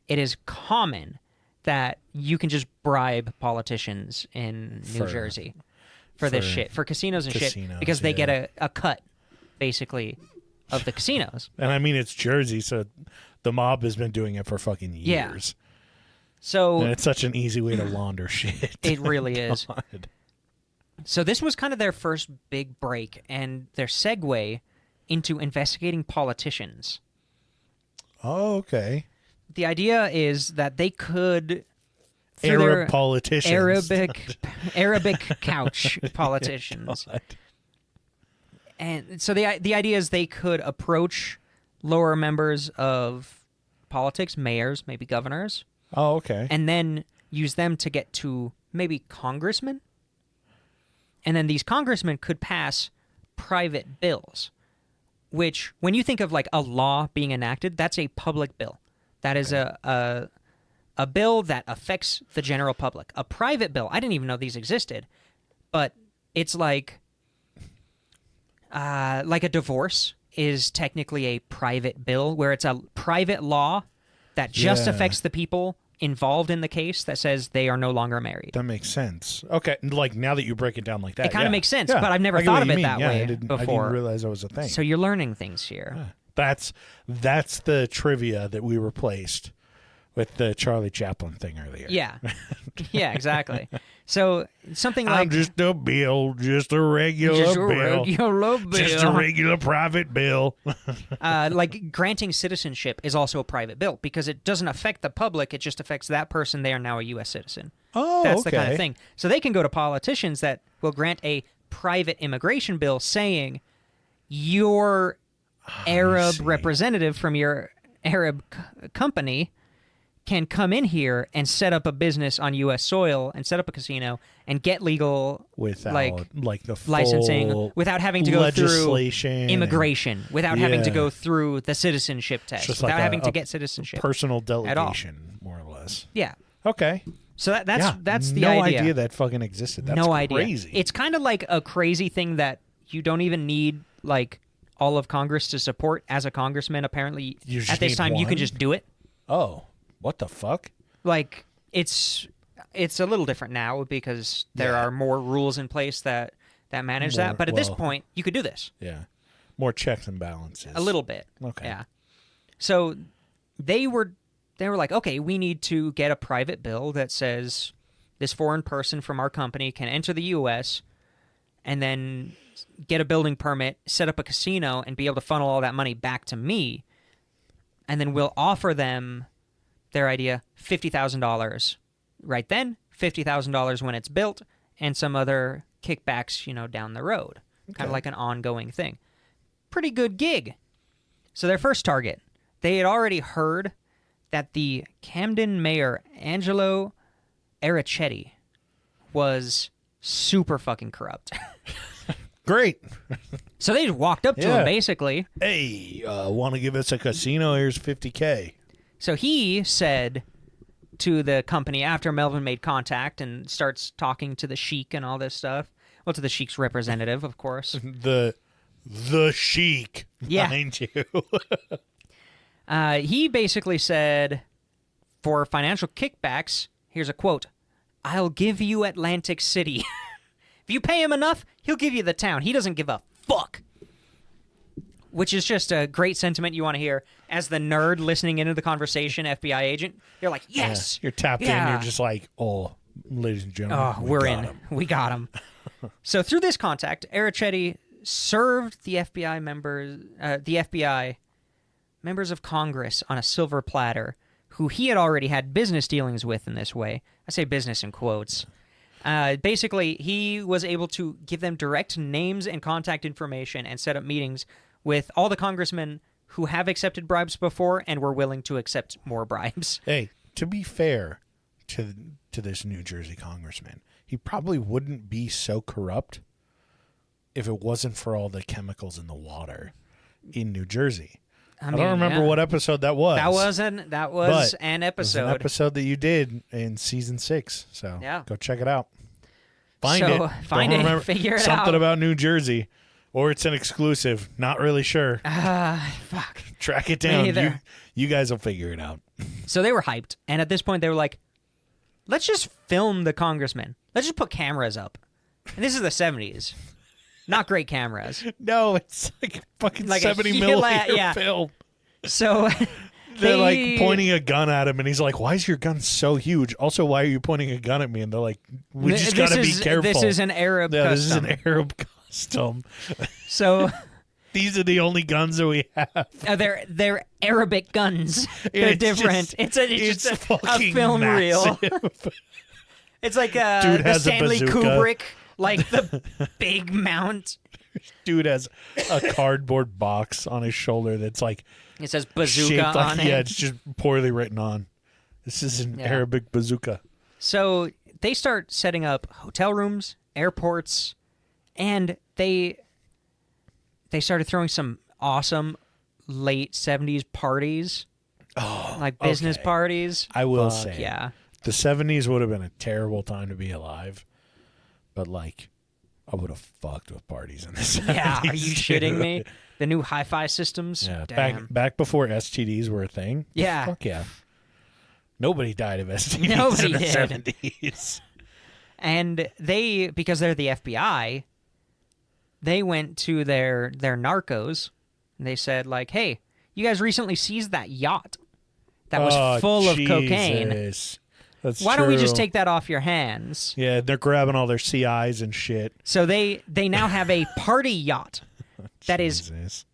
S3: It is common that you can just bribe politicians in New Jersey for this shit, for casinos and shit, because they get a cut, basically, of the casinos.
S2: And I mean, it's Jersey, so the mob has been doing it for fucking years.
S3: Yeah. So
S2: and it's such an easy way to launder shit.
S3: It really is.
S2: God.
S3: So this was kind of their first big break and their segue into investigating politicians.
S2: Oh, okay.
S3: The idea is that they could
S2: Arab politicians.
S3: Arabic couch politicians.
S2: God.
S3: And so the idea is they could approach lower members of politics, mayors, maybe governors.
S2: Oh, okay.
S3: And then use them to get to maybe congressmen. And then these congressmen could pass private bills, which when you think of like a law being enacted, that's a public bill. That is a bill that affects the general public. A private bill, I didn't even know these existed, but it's like a divorce is technically a private bill where it's a private law that just affects the people involved in the case that says they are no longer married.
S2: That makes sense. Okay, like now that you break it down like that,
S3: it kind of makes sense,
S2: Yeah.
S3: but I've never
S2: I get
S3: thought
S2: what
S3: of
S2: you
S3: it that
S2: mean.
S3: way
S2: I
S3: before.
S2: didn't realize that was a thing.
S3: So you're learning things here.
S2: That's the trivia that we replaced with the Charlie Chaplin thing earlier.
S3: Yeah. Yeah, exactly. So something like
S2: I'm just a bill, just a regular bill. Just a regular private bill.
S3: Like granting citizenship is also a private bill because it doesn't affect the public. It just affects that person. They are now a U.S. citizen.
S2: Oh,
S3: That's
S2: okay.
S3: the kind of thing. So they can go to politicians that will grant a private immigration bill saying your Arab representative from your Arab company can come in here and set up a business on U.S. soil and set up a casino and get legal
S2: Without like the full
S3: licensing, without having to go through
S2: legislation
S3: immigration, without having to go through the citizenship test,
S2: Just
S3: without
S2: like
S3: having to get citizenship.
S2: Personal delegation, more or less.
S3: Yeah.
S2: Okay.
S3: So that's the
S2: no
S3: idea.
S2: that fucking existed. That's
S3: no
S2: crazy.
S3: idea. It's kind of like a crazy thing that you don't even need like all of Congress to support as a congressman. Apparently,
S2: You just
S3: at this
S2: need
S3: time, you
S2: one?
S3: can just do it.
S2: Oh, what the fuck?
S3: Like it's a little different now because there are more rules in place that manage that. But at this point, you could do this.
S2: Yeah. More checks and balances.
S3: A little bit.
S2: Okay.
S3: Yeah. So they were like, okay, we need to get a private bill that says this foreign person from our company can enter the U.S. and then get a building permit, set up a casino, and be able to funnel all that money back to me. And then we'll offer them their idea $50,000 right then, $50,000 when it's built, and some other kickbacks, down the road. Kind of like an ongoing thing. Pretty good gig. So their first target, they had already heard that the Camden mayor, Angelo Ericetti, was super fucking corrupt.
S2: Great.
S3: So they just walked up to him, basically.
S2: Hey, want to give us a casino? Here's $50K.
S3: So he said to the company after Melvin made contact and starts talking to the sheikh and all this stuff. Well, to the sheikh's representative, of course.
S2: The sheikh behind you.
S3: He basically said, for financial kickbacks, here's a quote, "I'll give you Atlantic City." If you pay him enough, he'll give you the town. He doesn't give a fuck. Which is just a great sentiment you want to hear. As the nerd listening into the conversation, FBI agent, you're like, yes.
S2: Yeah. You're tapped in. You're just like, oh, ladies and gentlemen,
S3: we're in. We got him. So through this contact, Ericetti served the FBI members of Congress on a silver platter, who he had already had business dealings with in this way. I say business in quotes. Basically, he was able to give them direct names and contact information and set up meetings with all the congressmen who have accepted bribes before and were willing to accept more bribes.
S2: Hey, to be fair to this New Jersey congressman, he probably wouldn't be so corrupt if it wasn't for all the chemicals in the water in New Jersey. I don't remember what episode that was.
S3: That was an episode.
S2: It was an episode that you did in season 6. So go check it out. Find it, figure it out.
S3: Something
S2: about New Jersey. Or it's an exclusive. Not really sure.
S3: Fuck.
S2: Track it
S3: Me
S2: down.
S3: neither.
S2: You guys will figure it out.
S3: So they were hyped, and at this point they were like, let's just film the congressman. Let's just put cameras up. And this is the 70s. Not great cameras.
S2: No, it's like fucking
S3: Like
S2: 70 millimeter film.
S3: So
S2: They're like pointing a gun at him, and he's like, why is your gun so huge? Also, why are you pointing a gun at me? And they're like, we just got to be careful.
S3: This is an Arab custom.
S2: This is an Arab custom.
S3: So
S2: these are the only guns that we have.
S3: they're Arabic guns. They're different. It's just a film
S2: massive.
S3: reel. It's like
S2: Dude
S3: the
S2: has a
S3: Stanley
S2: bazooka.
S3: Kubrick, like the big mount.
S2: Dude has a cardboard box on his shoulder that's like
S3: It says bazooka
S2: shaped like,
S3: on it.
S2: yeah, it's just poorly written on. This is an Arabic bazooka.
S3: So they start setting up hotel rooms, airports, and they started throwing some awesome late 70s parties.
S2: Oh,
S3: like business
S2: okay.
S3: parties.
S2: I will
S3: Fuck
S2: say,
S3: yeah.
S2: the 70s would have been a terrible time to be alive, but like, I would have fucked with parties in the 70s.
S3: Yeah, are you shitting
S2: dude.
S3: me? The new hi-fi systems?
S2: Yeah,
S3: Damn.
S2: back before STDs were a thing.
S3: Yeah.
S2: Fuck yeah. Nobody died of STDs
S3: Nobody
S2: in the
S3: did.
S2: 70s.
S3: And they, because they're the FBI, they went to their narcos, and they said, like, hey, you guys recently seized that yacht that was full of cocaine.
S2: Jesus. That's
S3: Why don't we just
S2: true.
S3: take that off your hands?
S2: Yeah, they're grabbing all their CIs and shit.
S3: So they now have a party yacht that is
S2: Jesus.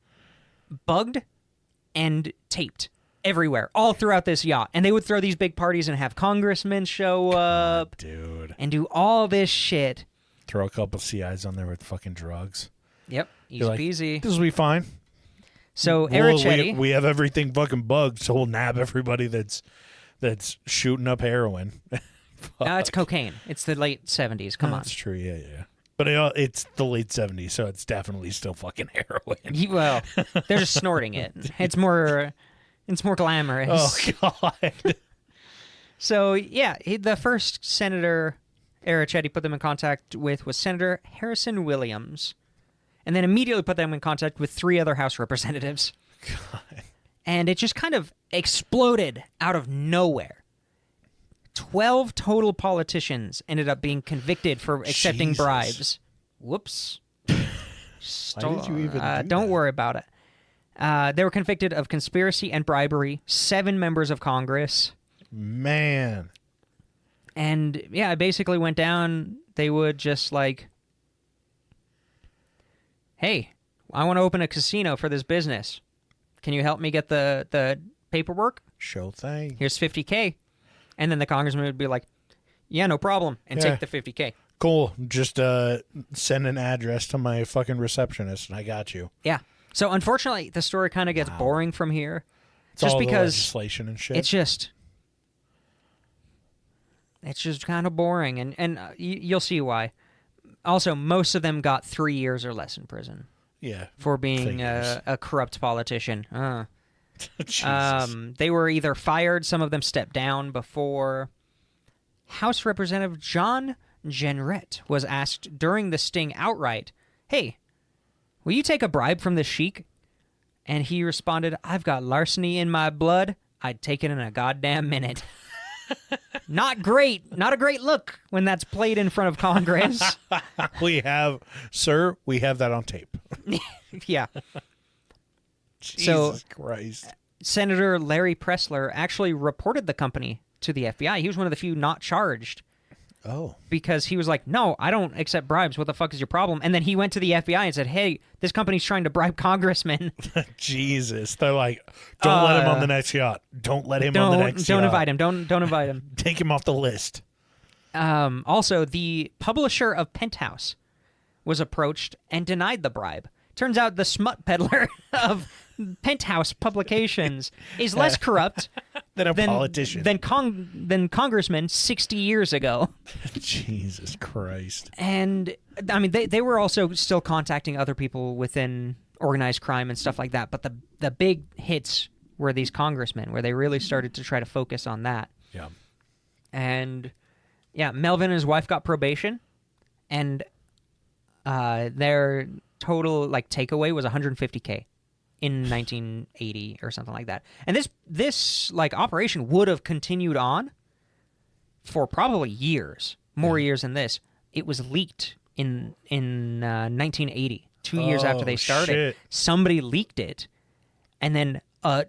S3: bugged and taped everywhere, all throughout this yacht. And they would throw these big parties and have congressmen show up
S2: Dude.
S3: and do all this shit.
S2: Throw a couple CIs on there with fucking drugs.
S3: Yep, easy
S2: You're like,
S3: peasy.
S2: this will be fine.
S3: So
S2: Well,
S3: Ericetti,
S2: we have everything fucking bugged, so we'll nab everybody that's shooting up heroin.
S3: it's cocaine. It's the late 70s. Come on.
S2: That's true, yeah. But it's the late 70s, so it's definitely still fucking heroin.
S3: Well, they're just snorting it. It's more glamorous.
S2: Oh, God.
S3: So, yeah, the first Senator Ericetti put them in contact with was Senator Harrison Williams, and then immediately put them in contact with 3 other House representatives.
S2: God.
S3: And it just kind of exploded out of nowhere. 12 total politicians ended up being convicted for accepting
S2: Jesus.
S3: bribes. Whoops.
S2: Why did you even do
S3: Don't
S2: that?
S3: worry about it. They were convicted of conspiracy and bribery, 7 members of Congress.
S2: Man.
S3: And, yeah, it basically went down. They would just, like, hey, I want to open a casino for this business. Can you help me get the paperwork?
S2: Show thing.
S3: Here's $50K. And then the congressman would be like, yeah, no problem, and
S2: Yeah.
S3: take the $50K.
S2: Cool. Just send an address to my fucking receptionist, and I got you.
S3: Yeah. So unfortunately, the story kind of gets boring from here.
S2: It's
S3: just
S2: all the
S3: because
S2: legislation and shit.
S3: it's just kind of boring, and you'll see why. Also, most of them got 3 years or less in prison
S2: yeah.
S3: for being
S2: Figures.
S3: a corrupt politician.
S2: Jesus.
S3: They were either fired, some of them stepped down before. House Representative John Jenrette was asked during the sting outright, hey, will you take a bribe from the sheikh? And he responded, I've got larceny in my blood. I'd take it in a goddamn minute. Not great. Not a great look when that's played in front of Congress.
S2: we have that on tape.
S3: Yeah.
S2: Jesus Christ.
S3: Senator Larry Pressler actually reported the company to the FBI. He was one of the few not charged
S2: Oh.
S3: because he was like, no, I don't accept bribes. What the fuck is your problem? And then he went to the FBI and said, hey, this company's trying to bribe congressmen.
S2: Jesus. They're like, don't let him on the next yacht. Don't let him on the next yacht.
S3: Don't invite him. Don't invite him.
S2: Take him off the list.
S3: Also, the publisher of Penthouse was approached and denied the bribe. Turns out the smut peddler of Penthouse Publications is less corrupt
S2: Than a politician.
S3: than congressmen 60 years ago.
S2: Jesus Christ.
S3: And, I mean, they were also still contacting other people within organized crime and stuff like that. But the big hits were these congressmen, where they really started to try to focus on that.
S2: Yeah.
S3: And, yeah, Melvin and his wife got probation. And total like takeaway was 150K in 1980 or something like that. And this like operation would have continued on for probably years, more years than this. It was leaked in 1980, 2 years after they started.
S2: Shit.
S3: Somebody leaked it, and then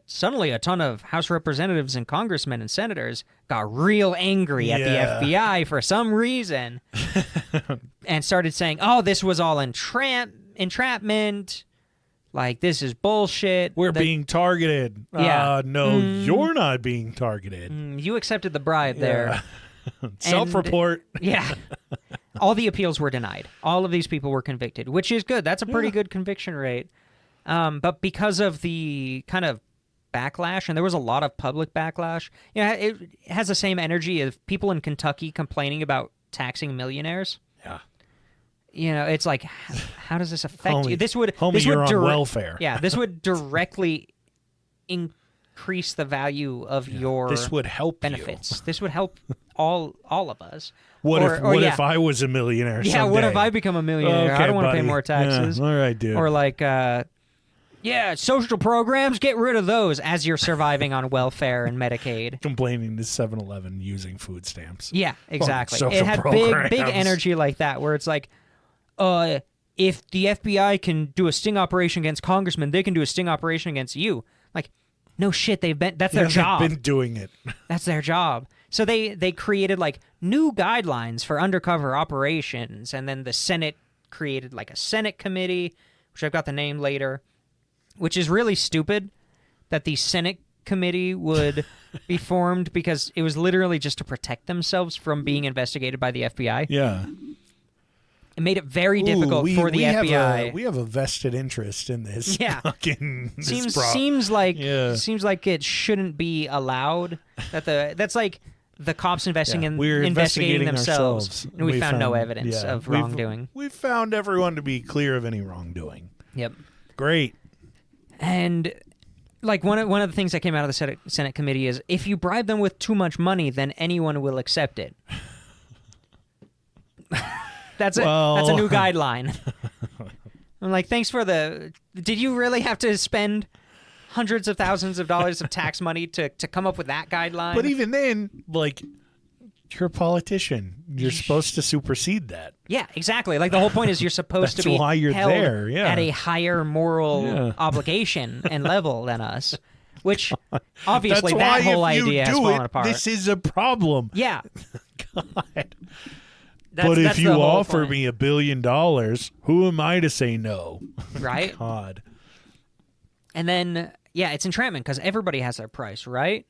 S3: suddenly a ton of House representatives and congressmen and senators got real angry at the FBI for some reason and started saying, oh, this was all entrapment. Like, this is bullshit.
S2: We're being targeted.
S3: Yeah.
S2: No, you're not being targeted.
S3: You accepted the bribe there.
S2: Self-report.
S3: Yeah. All the appeals were denied. All of these people were convicted, which is good. That's a pretty good conviction rate. But because of the kind of backlash, and there was a lot of public backlash, it has the same energy of people in Kentucky complaining about taxing millionaires.
S2: Yeah.
S3: It's like, how does this affect you? This would
S2: you're on welfare.
S3: Yeah, this would directly increase the value of your
S2: This would help
S3: benefits. This would help all of us.
S2: What if I was a millionaire someday?
S3: Yeah, what if I become a millionaire?
S2: Okay,
S3: I don't want to pay
S2: buddy.
S3: more taxes.
S2: Yeah, all right, dude.
S3: Or like, social programs, get rid of those as you're surviving on welfare and Medicaid.
S2: Complaining to 7-Eleven using food stamps.
S3: Yeah, exactly.
S2: social
S3: It had
S2: programs.
S3: big energy like that, where it's like, if the FBI can do a sting operation against congressmen, they can do a sting operation against you. Like, no shit, that's their job.
S2: They've been doing it.
S3: That's their job. So they created like new guidelines for undercover operations, and then the Senate created like a Senate committee, which I've got the name later, which is really stupid that the Senate committee would be formed, because it was literally just to protect themselves from being investigated by the FBI.
S2: Yeah.
S3: It made it very difficult for the FBI.
S2: We have a vested interest in this.
S3: Yeah.
S2: Seems
S3: like it shouldn't be allowed. That's like the cops investigating themselves. And we found no evidence of wrongdoing.
S2: We've found everyone to be clear of any wrongdoing.
S3: Yep.
S2: Great.
S3: And like one of the things that came out of the Senate committee is, if you bribe them with too much money, then anyone will accept it. That's a new guideline. I'm like, thanks for did you really have to spend hundreds of thousands of dollars of tax money to come up with that guideline?
S2: But even then, like, you're a politician. You're supposed to supersede that.
S3: Yeah, exactly. Like, the whole point is you're supposed to be
S2: why you're
S3: held
S2: there,
S3: at a higher moral obligation and level than us. Which, obviously, that whole idea has fallen apart.
S2: This is a problem.
S3: Yeah.
S2: God.
S3: That's
S2: if you
S3: the whole
S2: offer
S3: point.
S2: me $1 billion, who am I to say no?
S3: Right?
S2: God.
S3: And then, it's entrapment, because everybody has their price, right?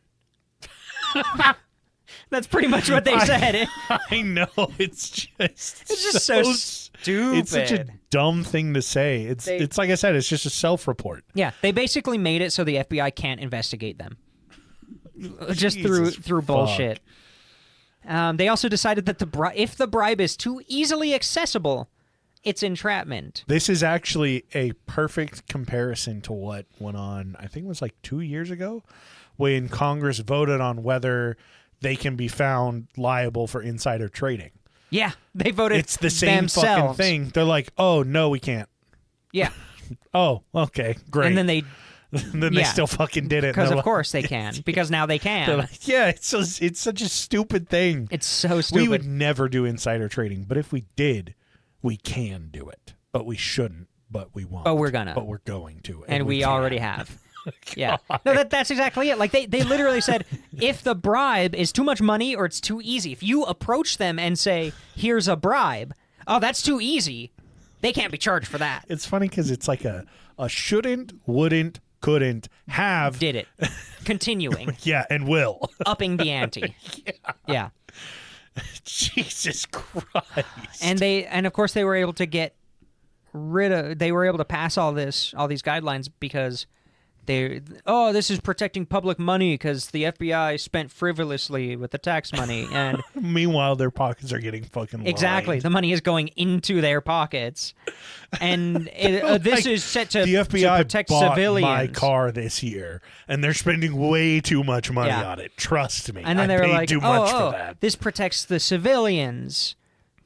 S3: That's pretty much what they said.
S2: I know. It's just
S3: so stupid.
S2: It's such a dumb thing to say. It's like I said, it's just a self-report.
S3: Yeah, they basically made it so the FBI can't investigate them. Just through bullshit. They also decided that if the bribe is too easily accessible, it's entrapment.
S2: This is actually a perfect comparison to what went on, I think it was like 2 years ago, when Congress voted on whether they can be found liable for insider trading.
S3: Yeah, they voted
S2: It's the same
S3: themselves.
S2: fucking thing. They're like, oh, no, we can't.
S3: Yeah.
S2: Oh, okay, great.
S3: And then they
S2: they still fucking did it.
S3: Because of course they can. Because now they can.
S2: They're like, yeah, it's such a stupid thing.
S3: It's so stupid.
S2: We would never do insider trading, but if we did, we can do it. But we shouldn't, but we won't.
S3: But we're gonna.
S2: But we're going to.
S3: And we
S2: can.
S3: already have. Yeah. No, that's exactly it. Like, they literally said, if the bribe is too much money or it's too easy, if you approach them and say, here's a bribe, oh, that's too easy, they can't be charged for that.
S2: It's funny because it's like a shouldn't, wouldn't, couldn't, have.
S3: Did it. Continuing.
S2: Yeah, and will.
S3: Upping the ante. Yeah.
S2: Jesus Christ.
S3: And of course they were able to get they were able to pass all these guidelines because this is protecting public money because the FBI spent frivolously with the tax money, and
S2: meanwhile their pockets are getting fucking lined.
S3: Exactly. The money is going into their pockets, and this is set to
S2: the FBI
S3: to protect
S2: bought
S3: civilians.
S2: my car this year, and they're spending way too much money on it. Trust me.
S3: And then
S2: I
S3: they were
S2: paid
S3: like,
S2: too much for that.
S3: This protects the civilians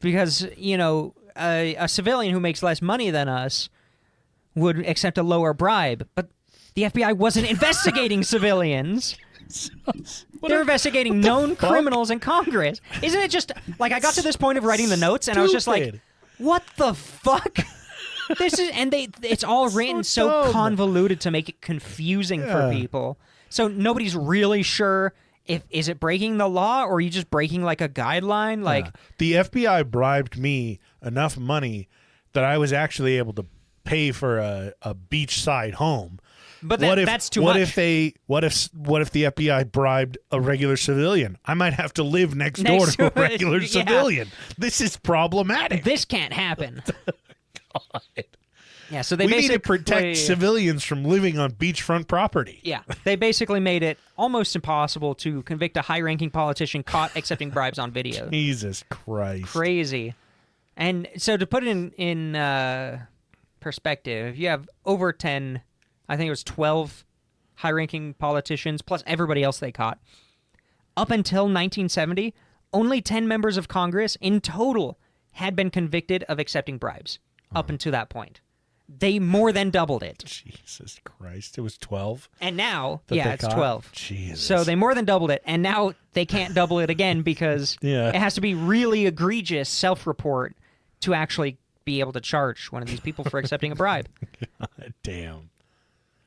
S3: because a civilian who makes less money than us would accept a lower bribe, but the FBI wasn't investigating civilians. They're investigating known criminals in Congress. Isn't it just like I got to this point of writing the notes and I was just like, what the fuck? It's all written so convoluted to make it confusing for people. So nobody's really sure is it breaking the law or are you just breaking like a guideline? Like
S2: the FBI bribed me enough money that I was actually able to pay for a beachside home.
S3: But that's too much.
S2: What if the FBI bribed a regular civilian? I might have to live next door to a regular civilian. This is problematic.
S3: This can't happen.
S2: God.
S3: Yeah, so
S2: we need to protect civilians from living on beachfront property.
S3: Yeah, they basically made it almost impossible to convict a high-ranking politician caught accepting bribes on video.
S2: Jesus Christ.
S3: Crazy. And so to put it in perspective, if you have over 10, I think it was 12 high-ranking politicians, plus everybody else they caught, up until 1970, only 10 members of Congress in total had been convicted of accepting bribes up until that point. They more than doubled it.
S2: Jesus Christ. It was 12?
S3: And now, it's 12.
S2: Jesus.
S3: So they more than doubled it, and now they can't double it again because it has to be really egregious self-report to actually be able to charge one of these people for accepting a bribe.
S2: God damn.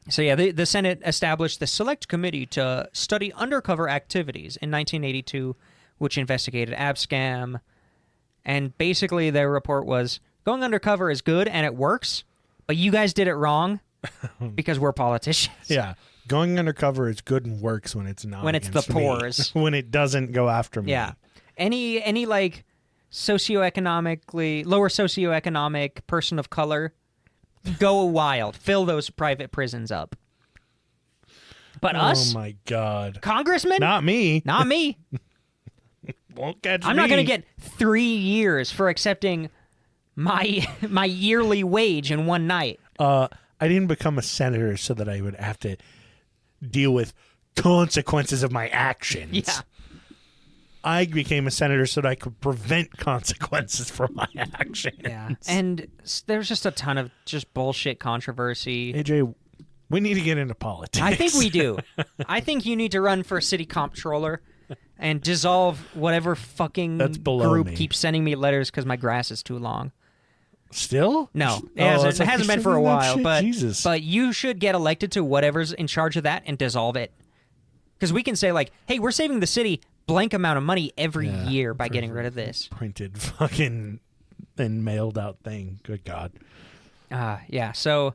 S3: So the Senate established the Select Committee to study undercover activities in 1982, which investigated abscam. And basically their report was, going undercover is good and it works, but you guys did it wrong because we're politicians.
S2: Yeah. Going undercover is good and works when it's not.
S3: When it's the pores.
S2: When it doesn't go after me.
S3: Yeah. Any like lower socioeconomic person of color, go wild. Fill those private prisons up. But us?
S2: Oh my God.
S3: Congressmen?
S2: Not me.
S3: Not me.
S2: Won't catch me.
S3: I'm not going to get 3 years for accepting my yearly wage in one night.
S2: I didn't become a senator so that I would have to deal with consequences of my actions.
S3: Yeah.
S2: I became a senator so that I could prevent consequences from my actions.
S3: Yeah. And there's just a ton of just bullshit controversy.
S2: AJ, we need to get into politics.
S3: I think we do. I think you need to run for city comptroller and dissolve whatever fucking group keeps sending me letters because my grass is too long.
S2: Still?
S3: No, it hasn't been for a while. But you should get elected to whatever's in charge of that and dissolve it. Because we can say like, hey, we're saving the city blank amount of money every year by getting rid of this.
S2: Printed fucking and mailed out thing. Good God.
S3: Yeah, so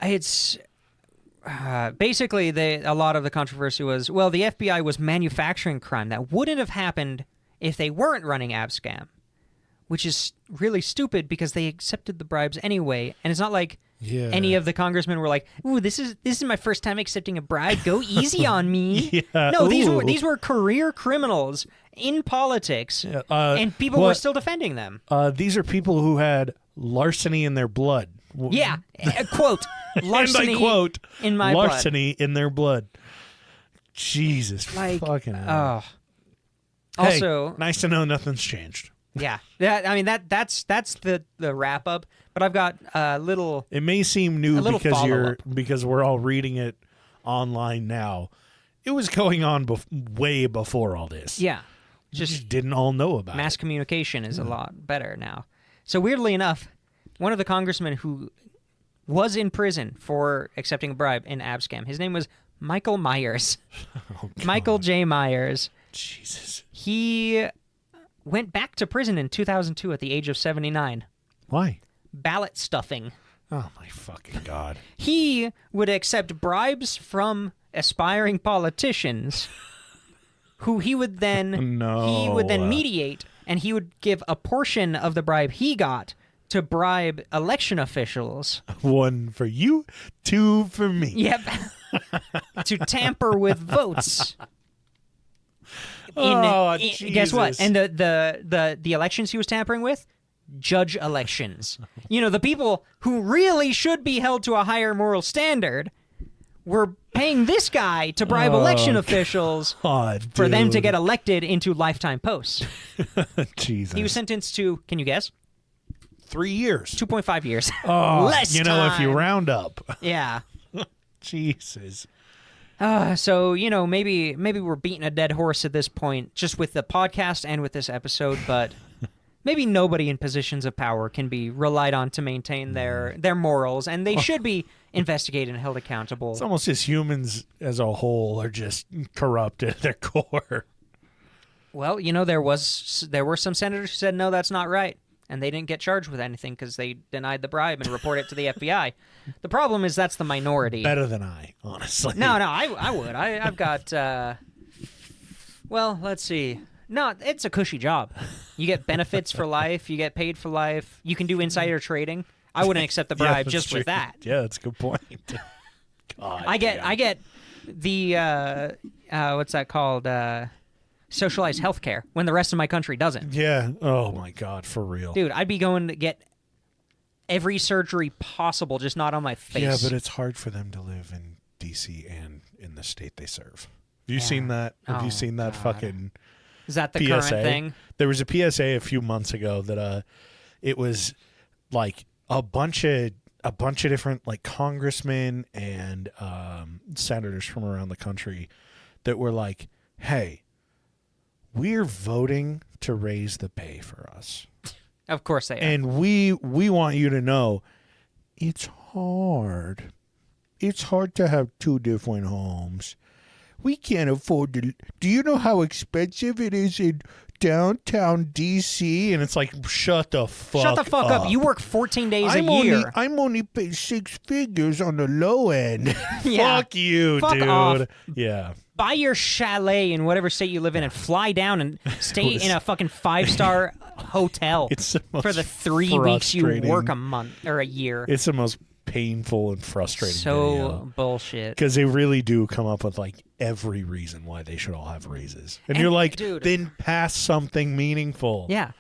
S3: it's basically a lot of the controversy was, well, the FBI was manufacturing crime that wouldn't have happened if they weren't running abscam, which is really stupid because they accepted the bribes anyway. And it's not like any of the congressmen were like, "Ooh, this is my first time accepting a bribe. Go easy on me." No, these were career criminals in politics, and people were still defending them.
S2: These are people who had larceny in their blood.
S3: Yeah, quote, larceny
S2: and I quote,
S3: in my
S2: larceny
S3: blood.
S2: in their blood. Jesus fucking hell.
S3: Hey, also,
S2: nice to know nothing's changed.
S3: Yeah, that's the wrap up. But I've got a little.
S2: It may seem new because we're all reading it online now. It was going on way before all this.
S3: Yeah,
S2: just didn't all know about
S3: mass communication is a lot better now. So weirdly enough, one of the congressmen who was in prison for accepting a bribe in abscam, his name was Michael Myers. Michael J. Myers.
S2: Jesus.
S3: He went back to prison in 2002 at the age of 79.
S2: Why?
S3: Ballot stuffing.
S2: Oh, my fucking God.
S3: He would accept bribes from aspiring politicians who he would then mediate, and he would give a portion of the bribe he got to bribe election officials.
S2: 1 for you, 2 for me.
S3: Yep. To tamper with votes.
S2: Jesus.
S3: Guess what? And the elections he was tampering with? Judge elections. You know, the people who really should be held to a higher moral standard were paying this guy to bribe election officials for them to get elected into lifetime posts.
S2: Jesus.
S3: He was sentenced to, can you guess?
S2: 3 years.
S3: 2.5 years.
S2: Oh,
S3: Less
S2: if you
S3: time.
S2: round up.
S3: Yeah.
S2: Jesus.
S3: So, maybe we're beating a dead horse at this point, just with the podcast and with this episode, but maybe nobody in positions of power can be relied on to maintain their morals, and they should be investigated and held accountable.
S2: It's almost as humans as a whole are just corrupt at their core.
S3: Well, there were some senators who said, no, that's not right. And they didn't get charged with anything because they denied the bribe and reported it to the FBI. The problem is that's the minority.
S2: Better than I, honestly.
S3: No, I would. I've got, well, let's see. No, it's a cushy job. You get benefits for life. You get paid for life. You can do insider trading. I wouldn't accept the bribe just
S2: true.
S3: with that.
S2: Yeah, that's a good point. God,
S3: I get the, what's that called? Socialized health care when the rest of my country doesn't.
S2: Yeah. Oh, my God, for real.
S3: Dude, I'd be going to get every surgery possible, just not on my face.
S2: Yeah, but it's hard for them to live in D.C. and in the state they serve. Have you seen that? Have you seen that fucking
S3: Is that the
S2: PSA?
S3: current thing?
S2: There was a PSA a few months ago that it was like a bunch of different like congressmen and senators from around the country that were like, hey, we're voting to raise the pay for us.
S3: Of course they are.
S2: And we want you to know it's hard. It's hard to have two different homes. We can't afford to. Do you know how expensive it is in downtown D.C.? And it's like, shut the fuck
S3: up. You work 14 days a year.
S2: I'm only paid 6 figures on the low end.
S3: Yeah.
S2: Fuck you,
S3: Fuck
S2: dude.
S3: off.
S2: Yeah.
S3: Buy your chalet in whatever state you live in and fly down and stay in a fucking 5-star hotel
S2: It's the most
S3: for the 3 weeks you
S2: frustrating-
S3: work a month or a year.
S2: It's the most painful and frustrating
S3: So bullshit.
S2: because they really do come up with like every reason why they should all have raises. And you're like,
S3: dude,
S2: then pass something meaningful.
S3: Yeah.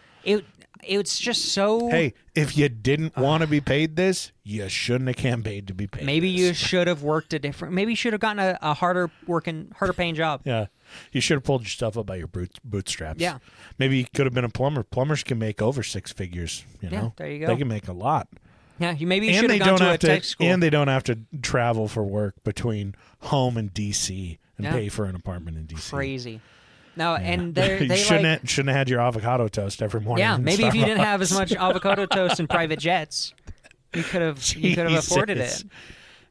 S3: It's just so...
S2: Hey, if you didn't want to be paid this, you shouldn't have campaigned to be paid
S3: Maybe
S2: this.
S3: you should have worked maybe you should have gotten a harder paying job.
S2: Yeah. You should have pulled yourself up by your bootstraps.
S3: Yeah.
S2: Maybe you could have been a plumber. Plumbers can make over 6 figures, you know?
S3: there you go.
S2: They can make a lot.
S3: Yeah, maybe you should have gone to a tech school.
S2: And they don't have to travel for work between home and D.C. and
S3: Yeah.
S2: pay for an apartment in D.C.
S3: Crazy. No, and
S2: You
S3: they
S2: shouldn't have had your avocado toast every morning.
S3: Yeah,
S2: in
S3: maybe if you didn't
S2: Starbucks.
S3: have as much avocado toast and private jets, you could have afforded
S2: Jesus.
S3: it.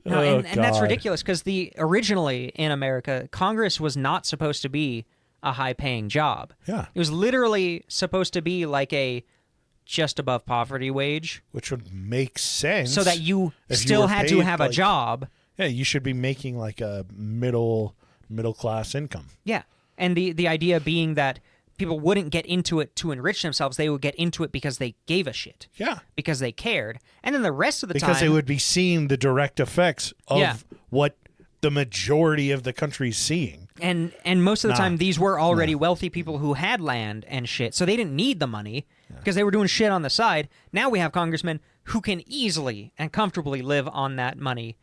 S3: No, and that's
S2: God.
S3: ridiculous because originally in America, Congress was not supposed to be a high-paying job.
S2: Yeah.
S3: It was literally supposed to be like a just above poverty wage,
S2: Which would make sense.
S3: so that you
S2: If you
S3: still
S2: were
S3: had to
S2: paid,
S3: have a
S2: like-
S3: job.
S2: Yeah, you should be making like a middle class income.
S3: Yeah. And the idea being that people wouldn't get into it to enrich themselves. They would get into it because they gave a shit.
S2: Yeah.
S3: Because they cared. And then the rest of the time...
S2: Because they would be seeing the direct effects of
S3: Yeah.
S2: what the majority of the country's seeing.
S3: And most of the
S2: Nah.
S3: time, these were already wealthy people who had land and shit. So they didn't need the money because they were doing shit on the side. Now we have congressmen who can easily and comfortably live on that money.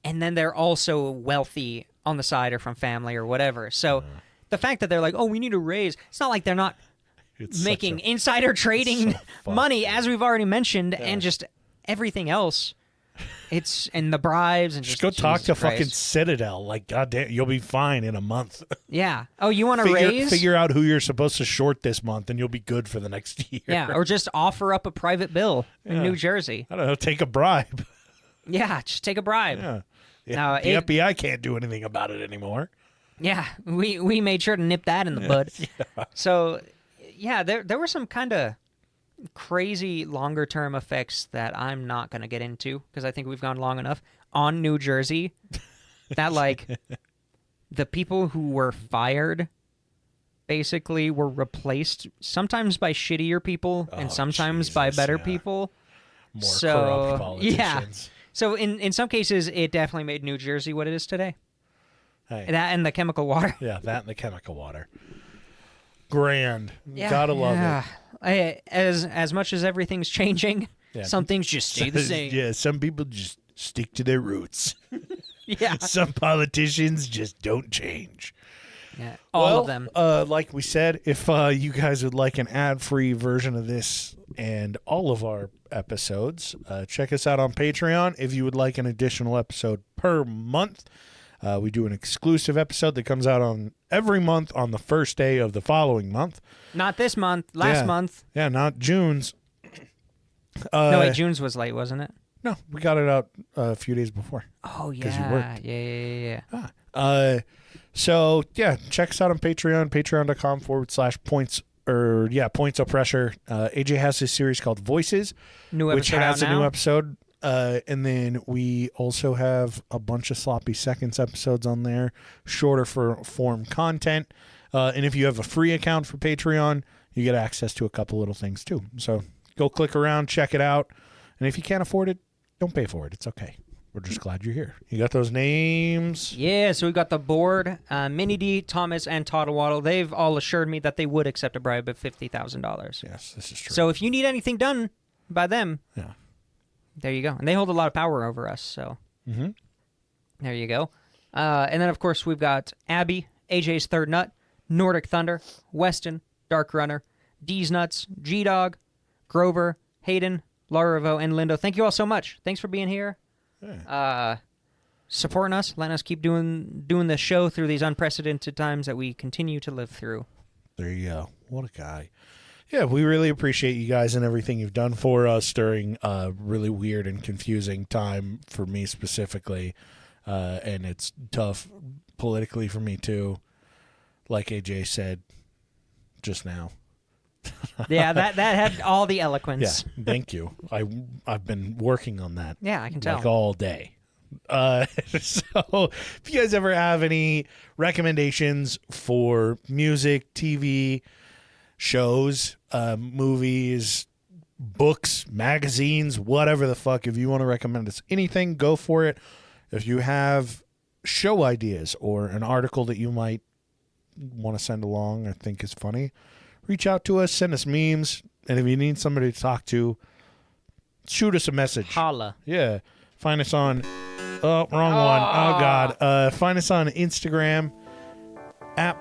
S3: And then they're also wealthy on the side or from family or whatever. So the fact that they're like, oh, we need a raise. It's not like they're not
S2: It's
S3: making
S2: such a-
S3: insider trading
S2: fucked
S3: money,
S2: up.
S3: as we've already mentioned, and just everything else. It's and the bribes and
S2: Just
S3: just
S2: go talk
S3: Jesus
S2: to
S3: Christ.
S2: fucking Citadel. Like, goddamn, you'll be fine in a month.
S3: Yeah. Oh, you want to raise?
S2: Figure out who you're supposed to short this month, and you'll be good for the next year.
S3: Yeah, or just offer up a private bill in New Jersey.
S2: I don't know. Take a bribe.
S3: Yeah, just take a bribe.
S2: Yeah.
S3: No,
S2: the
S3: it-
S2: FBI can't do anything about it anymore.
S3: Yeah, we made sure to nip that in the bud. So, yeah, there were some kind of crazy longer term effects that I'm not going to get into because I think we've gone long enough on New Jersey that like the people who were fired basically were replaced sometimes by shittier people and sometimes by
S2: Jesus,
S3: better
S2: yeah.
S3: people.
S2: More
S3: So,
S2: corrupt politicians.
S3: yeah. So in some cases, it definitely made New Jersey what it is today.
S2: Hey.
S3: That and the chemical water.
S2: Yeah, that and the chemical water. Grand.
S3: Yeah,
S2: Gotta love
S3: it. As much as everything's changing,
S2: Yeah.
S3: some things just stay the
S2: it.
S3: same.
S2: Yeah, some people just stick to their roots.
S3: Yeah.
S2: Some politicians just don't change.
S3: Yeah, all of them.
S2: Like we said, if you guys would like an ad-free version of this and all of our episodes, check us out on Patreon. If you would like an additional episode per month, we do an exclusive episode that comes out on every month on the first day of the following month.
S3: Not this month. Last month.
S2: Yeah, not June's.
S3: No, wait, June's was late, wasn't it?
S2: No, we got it out a few days before.
S3: Oh,
S2: you
S3: yeah.
S2: worked.
S3: Yeah.
S2: So, yeah, check us out on Patreon, patreon.com/points, Points of Pressure. AJ has this series called Voices, which has a new episode. And then we also have a bunch of Sloppy Seconds episodes on there, shorter form content. And if you have a free account for Patreon, you get access to a couple little things too. So go click around, check it out. And if you can't afford it, don't pay for it. It's okay. We're just glad you're here. You got those names?
S3: Yeah, so we got the board, Minnie D, Thomas, and Todd Waddle. They've all assured me that they would accept a bribe of $50,000.
S2: Yes, this is true.
S3: So if you need anything done by them,
S2: yeah,
S3: there you go. And they hold a lot of power over us, so there you go. And then, of course, we've got Abby, AJ's Third Nut, Nordic Thunder, Weston, Dark Runner, D's Nuts, G-Dog, Grover, Hayden, Laravo, and Lindo. Thank you all so much. Thanks for being here. Supporting us, letting us keep doing this show through these unprecedented times that we continue to live through.
S2: There you go. What a guy. Yeah, we really appreciate you guys and everything you've done for us during a really weird and confusing time for me specifically. And it's tough politically for me too, like AJ said just now.
S3: Yeah, that had all the eloquence.
S2: Yeah, thank you. I've been working on that.
S3: Yeah, I can tell.
S2: Like all day. So if you guys ever have any recommendations for music, TV, shows, movies, books, magazines, whatever the fuck, if you want to recommend us anything, go for it. If you have show ideas or an article that you might want to send along or think is funny, reach out to us, send us memes, and if you need somebody to talk to, shoot us a message.
S3: Holla.
S2: Yeah. Find us on... Oh, wrong one. Oh, God. Find us on Instagram,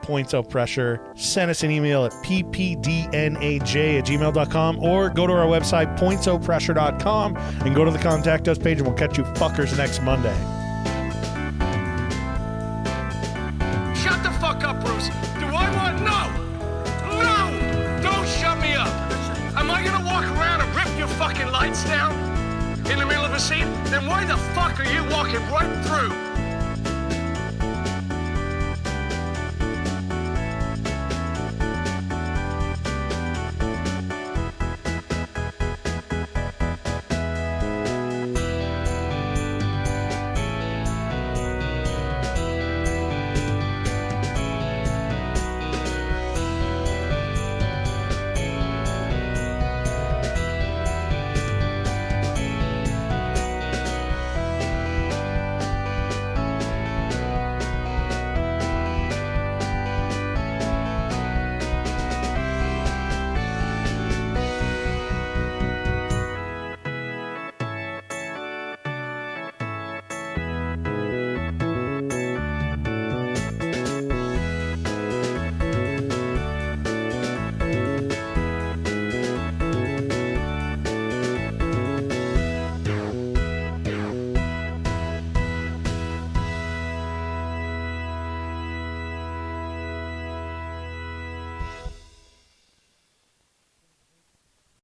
S2: @Points of Pressure. Send us an email at ppdnaj@gmail.com or go to our website, pointsofpressure.com, and go to the Contact Us page, and we'll catch you fuckers next Monday.
S4: Shut the fuck up, Bruce. Do I want... No! Don't shut me up. Am I gonna walk around and rip your fucking lights down in the middle of a scene? Then why the fuck are you walking right through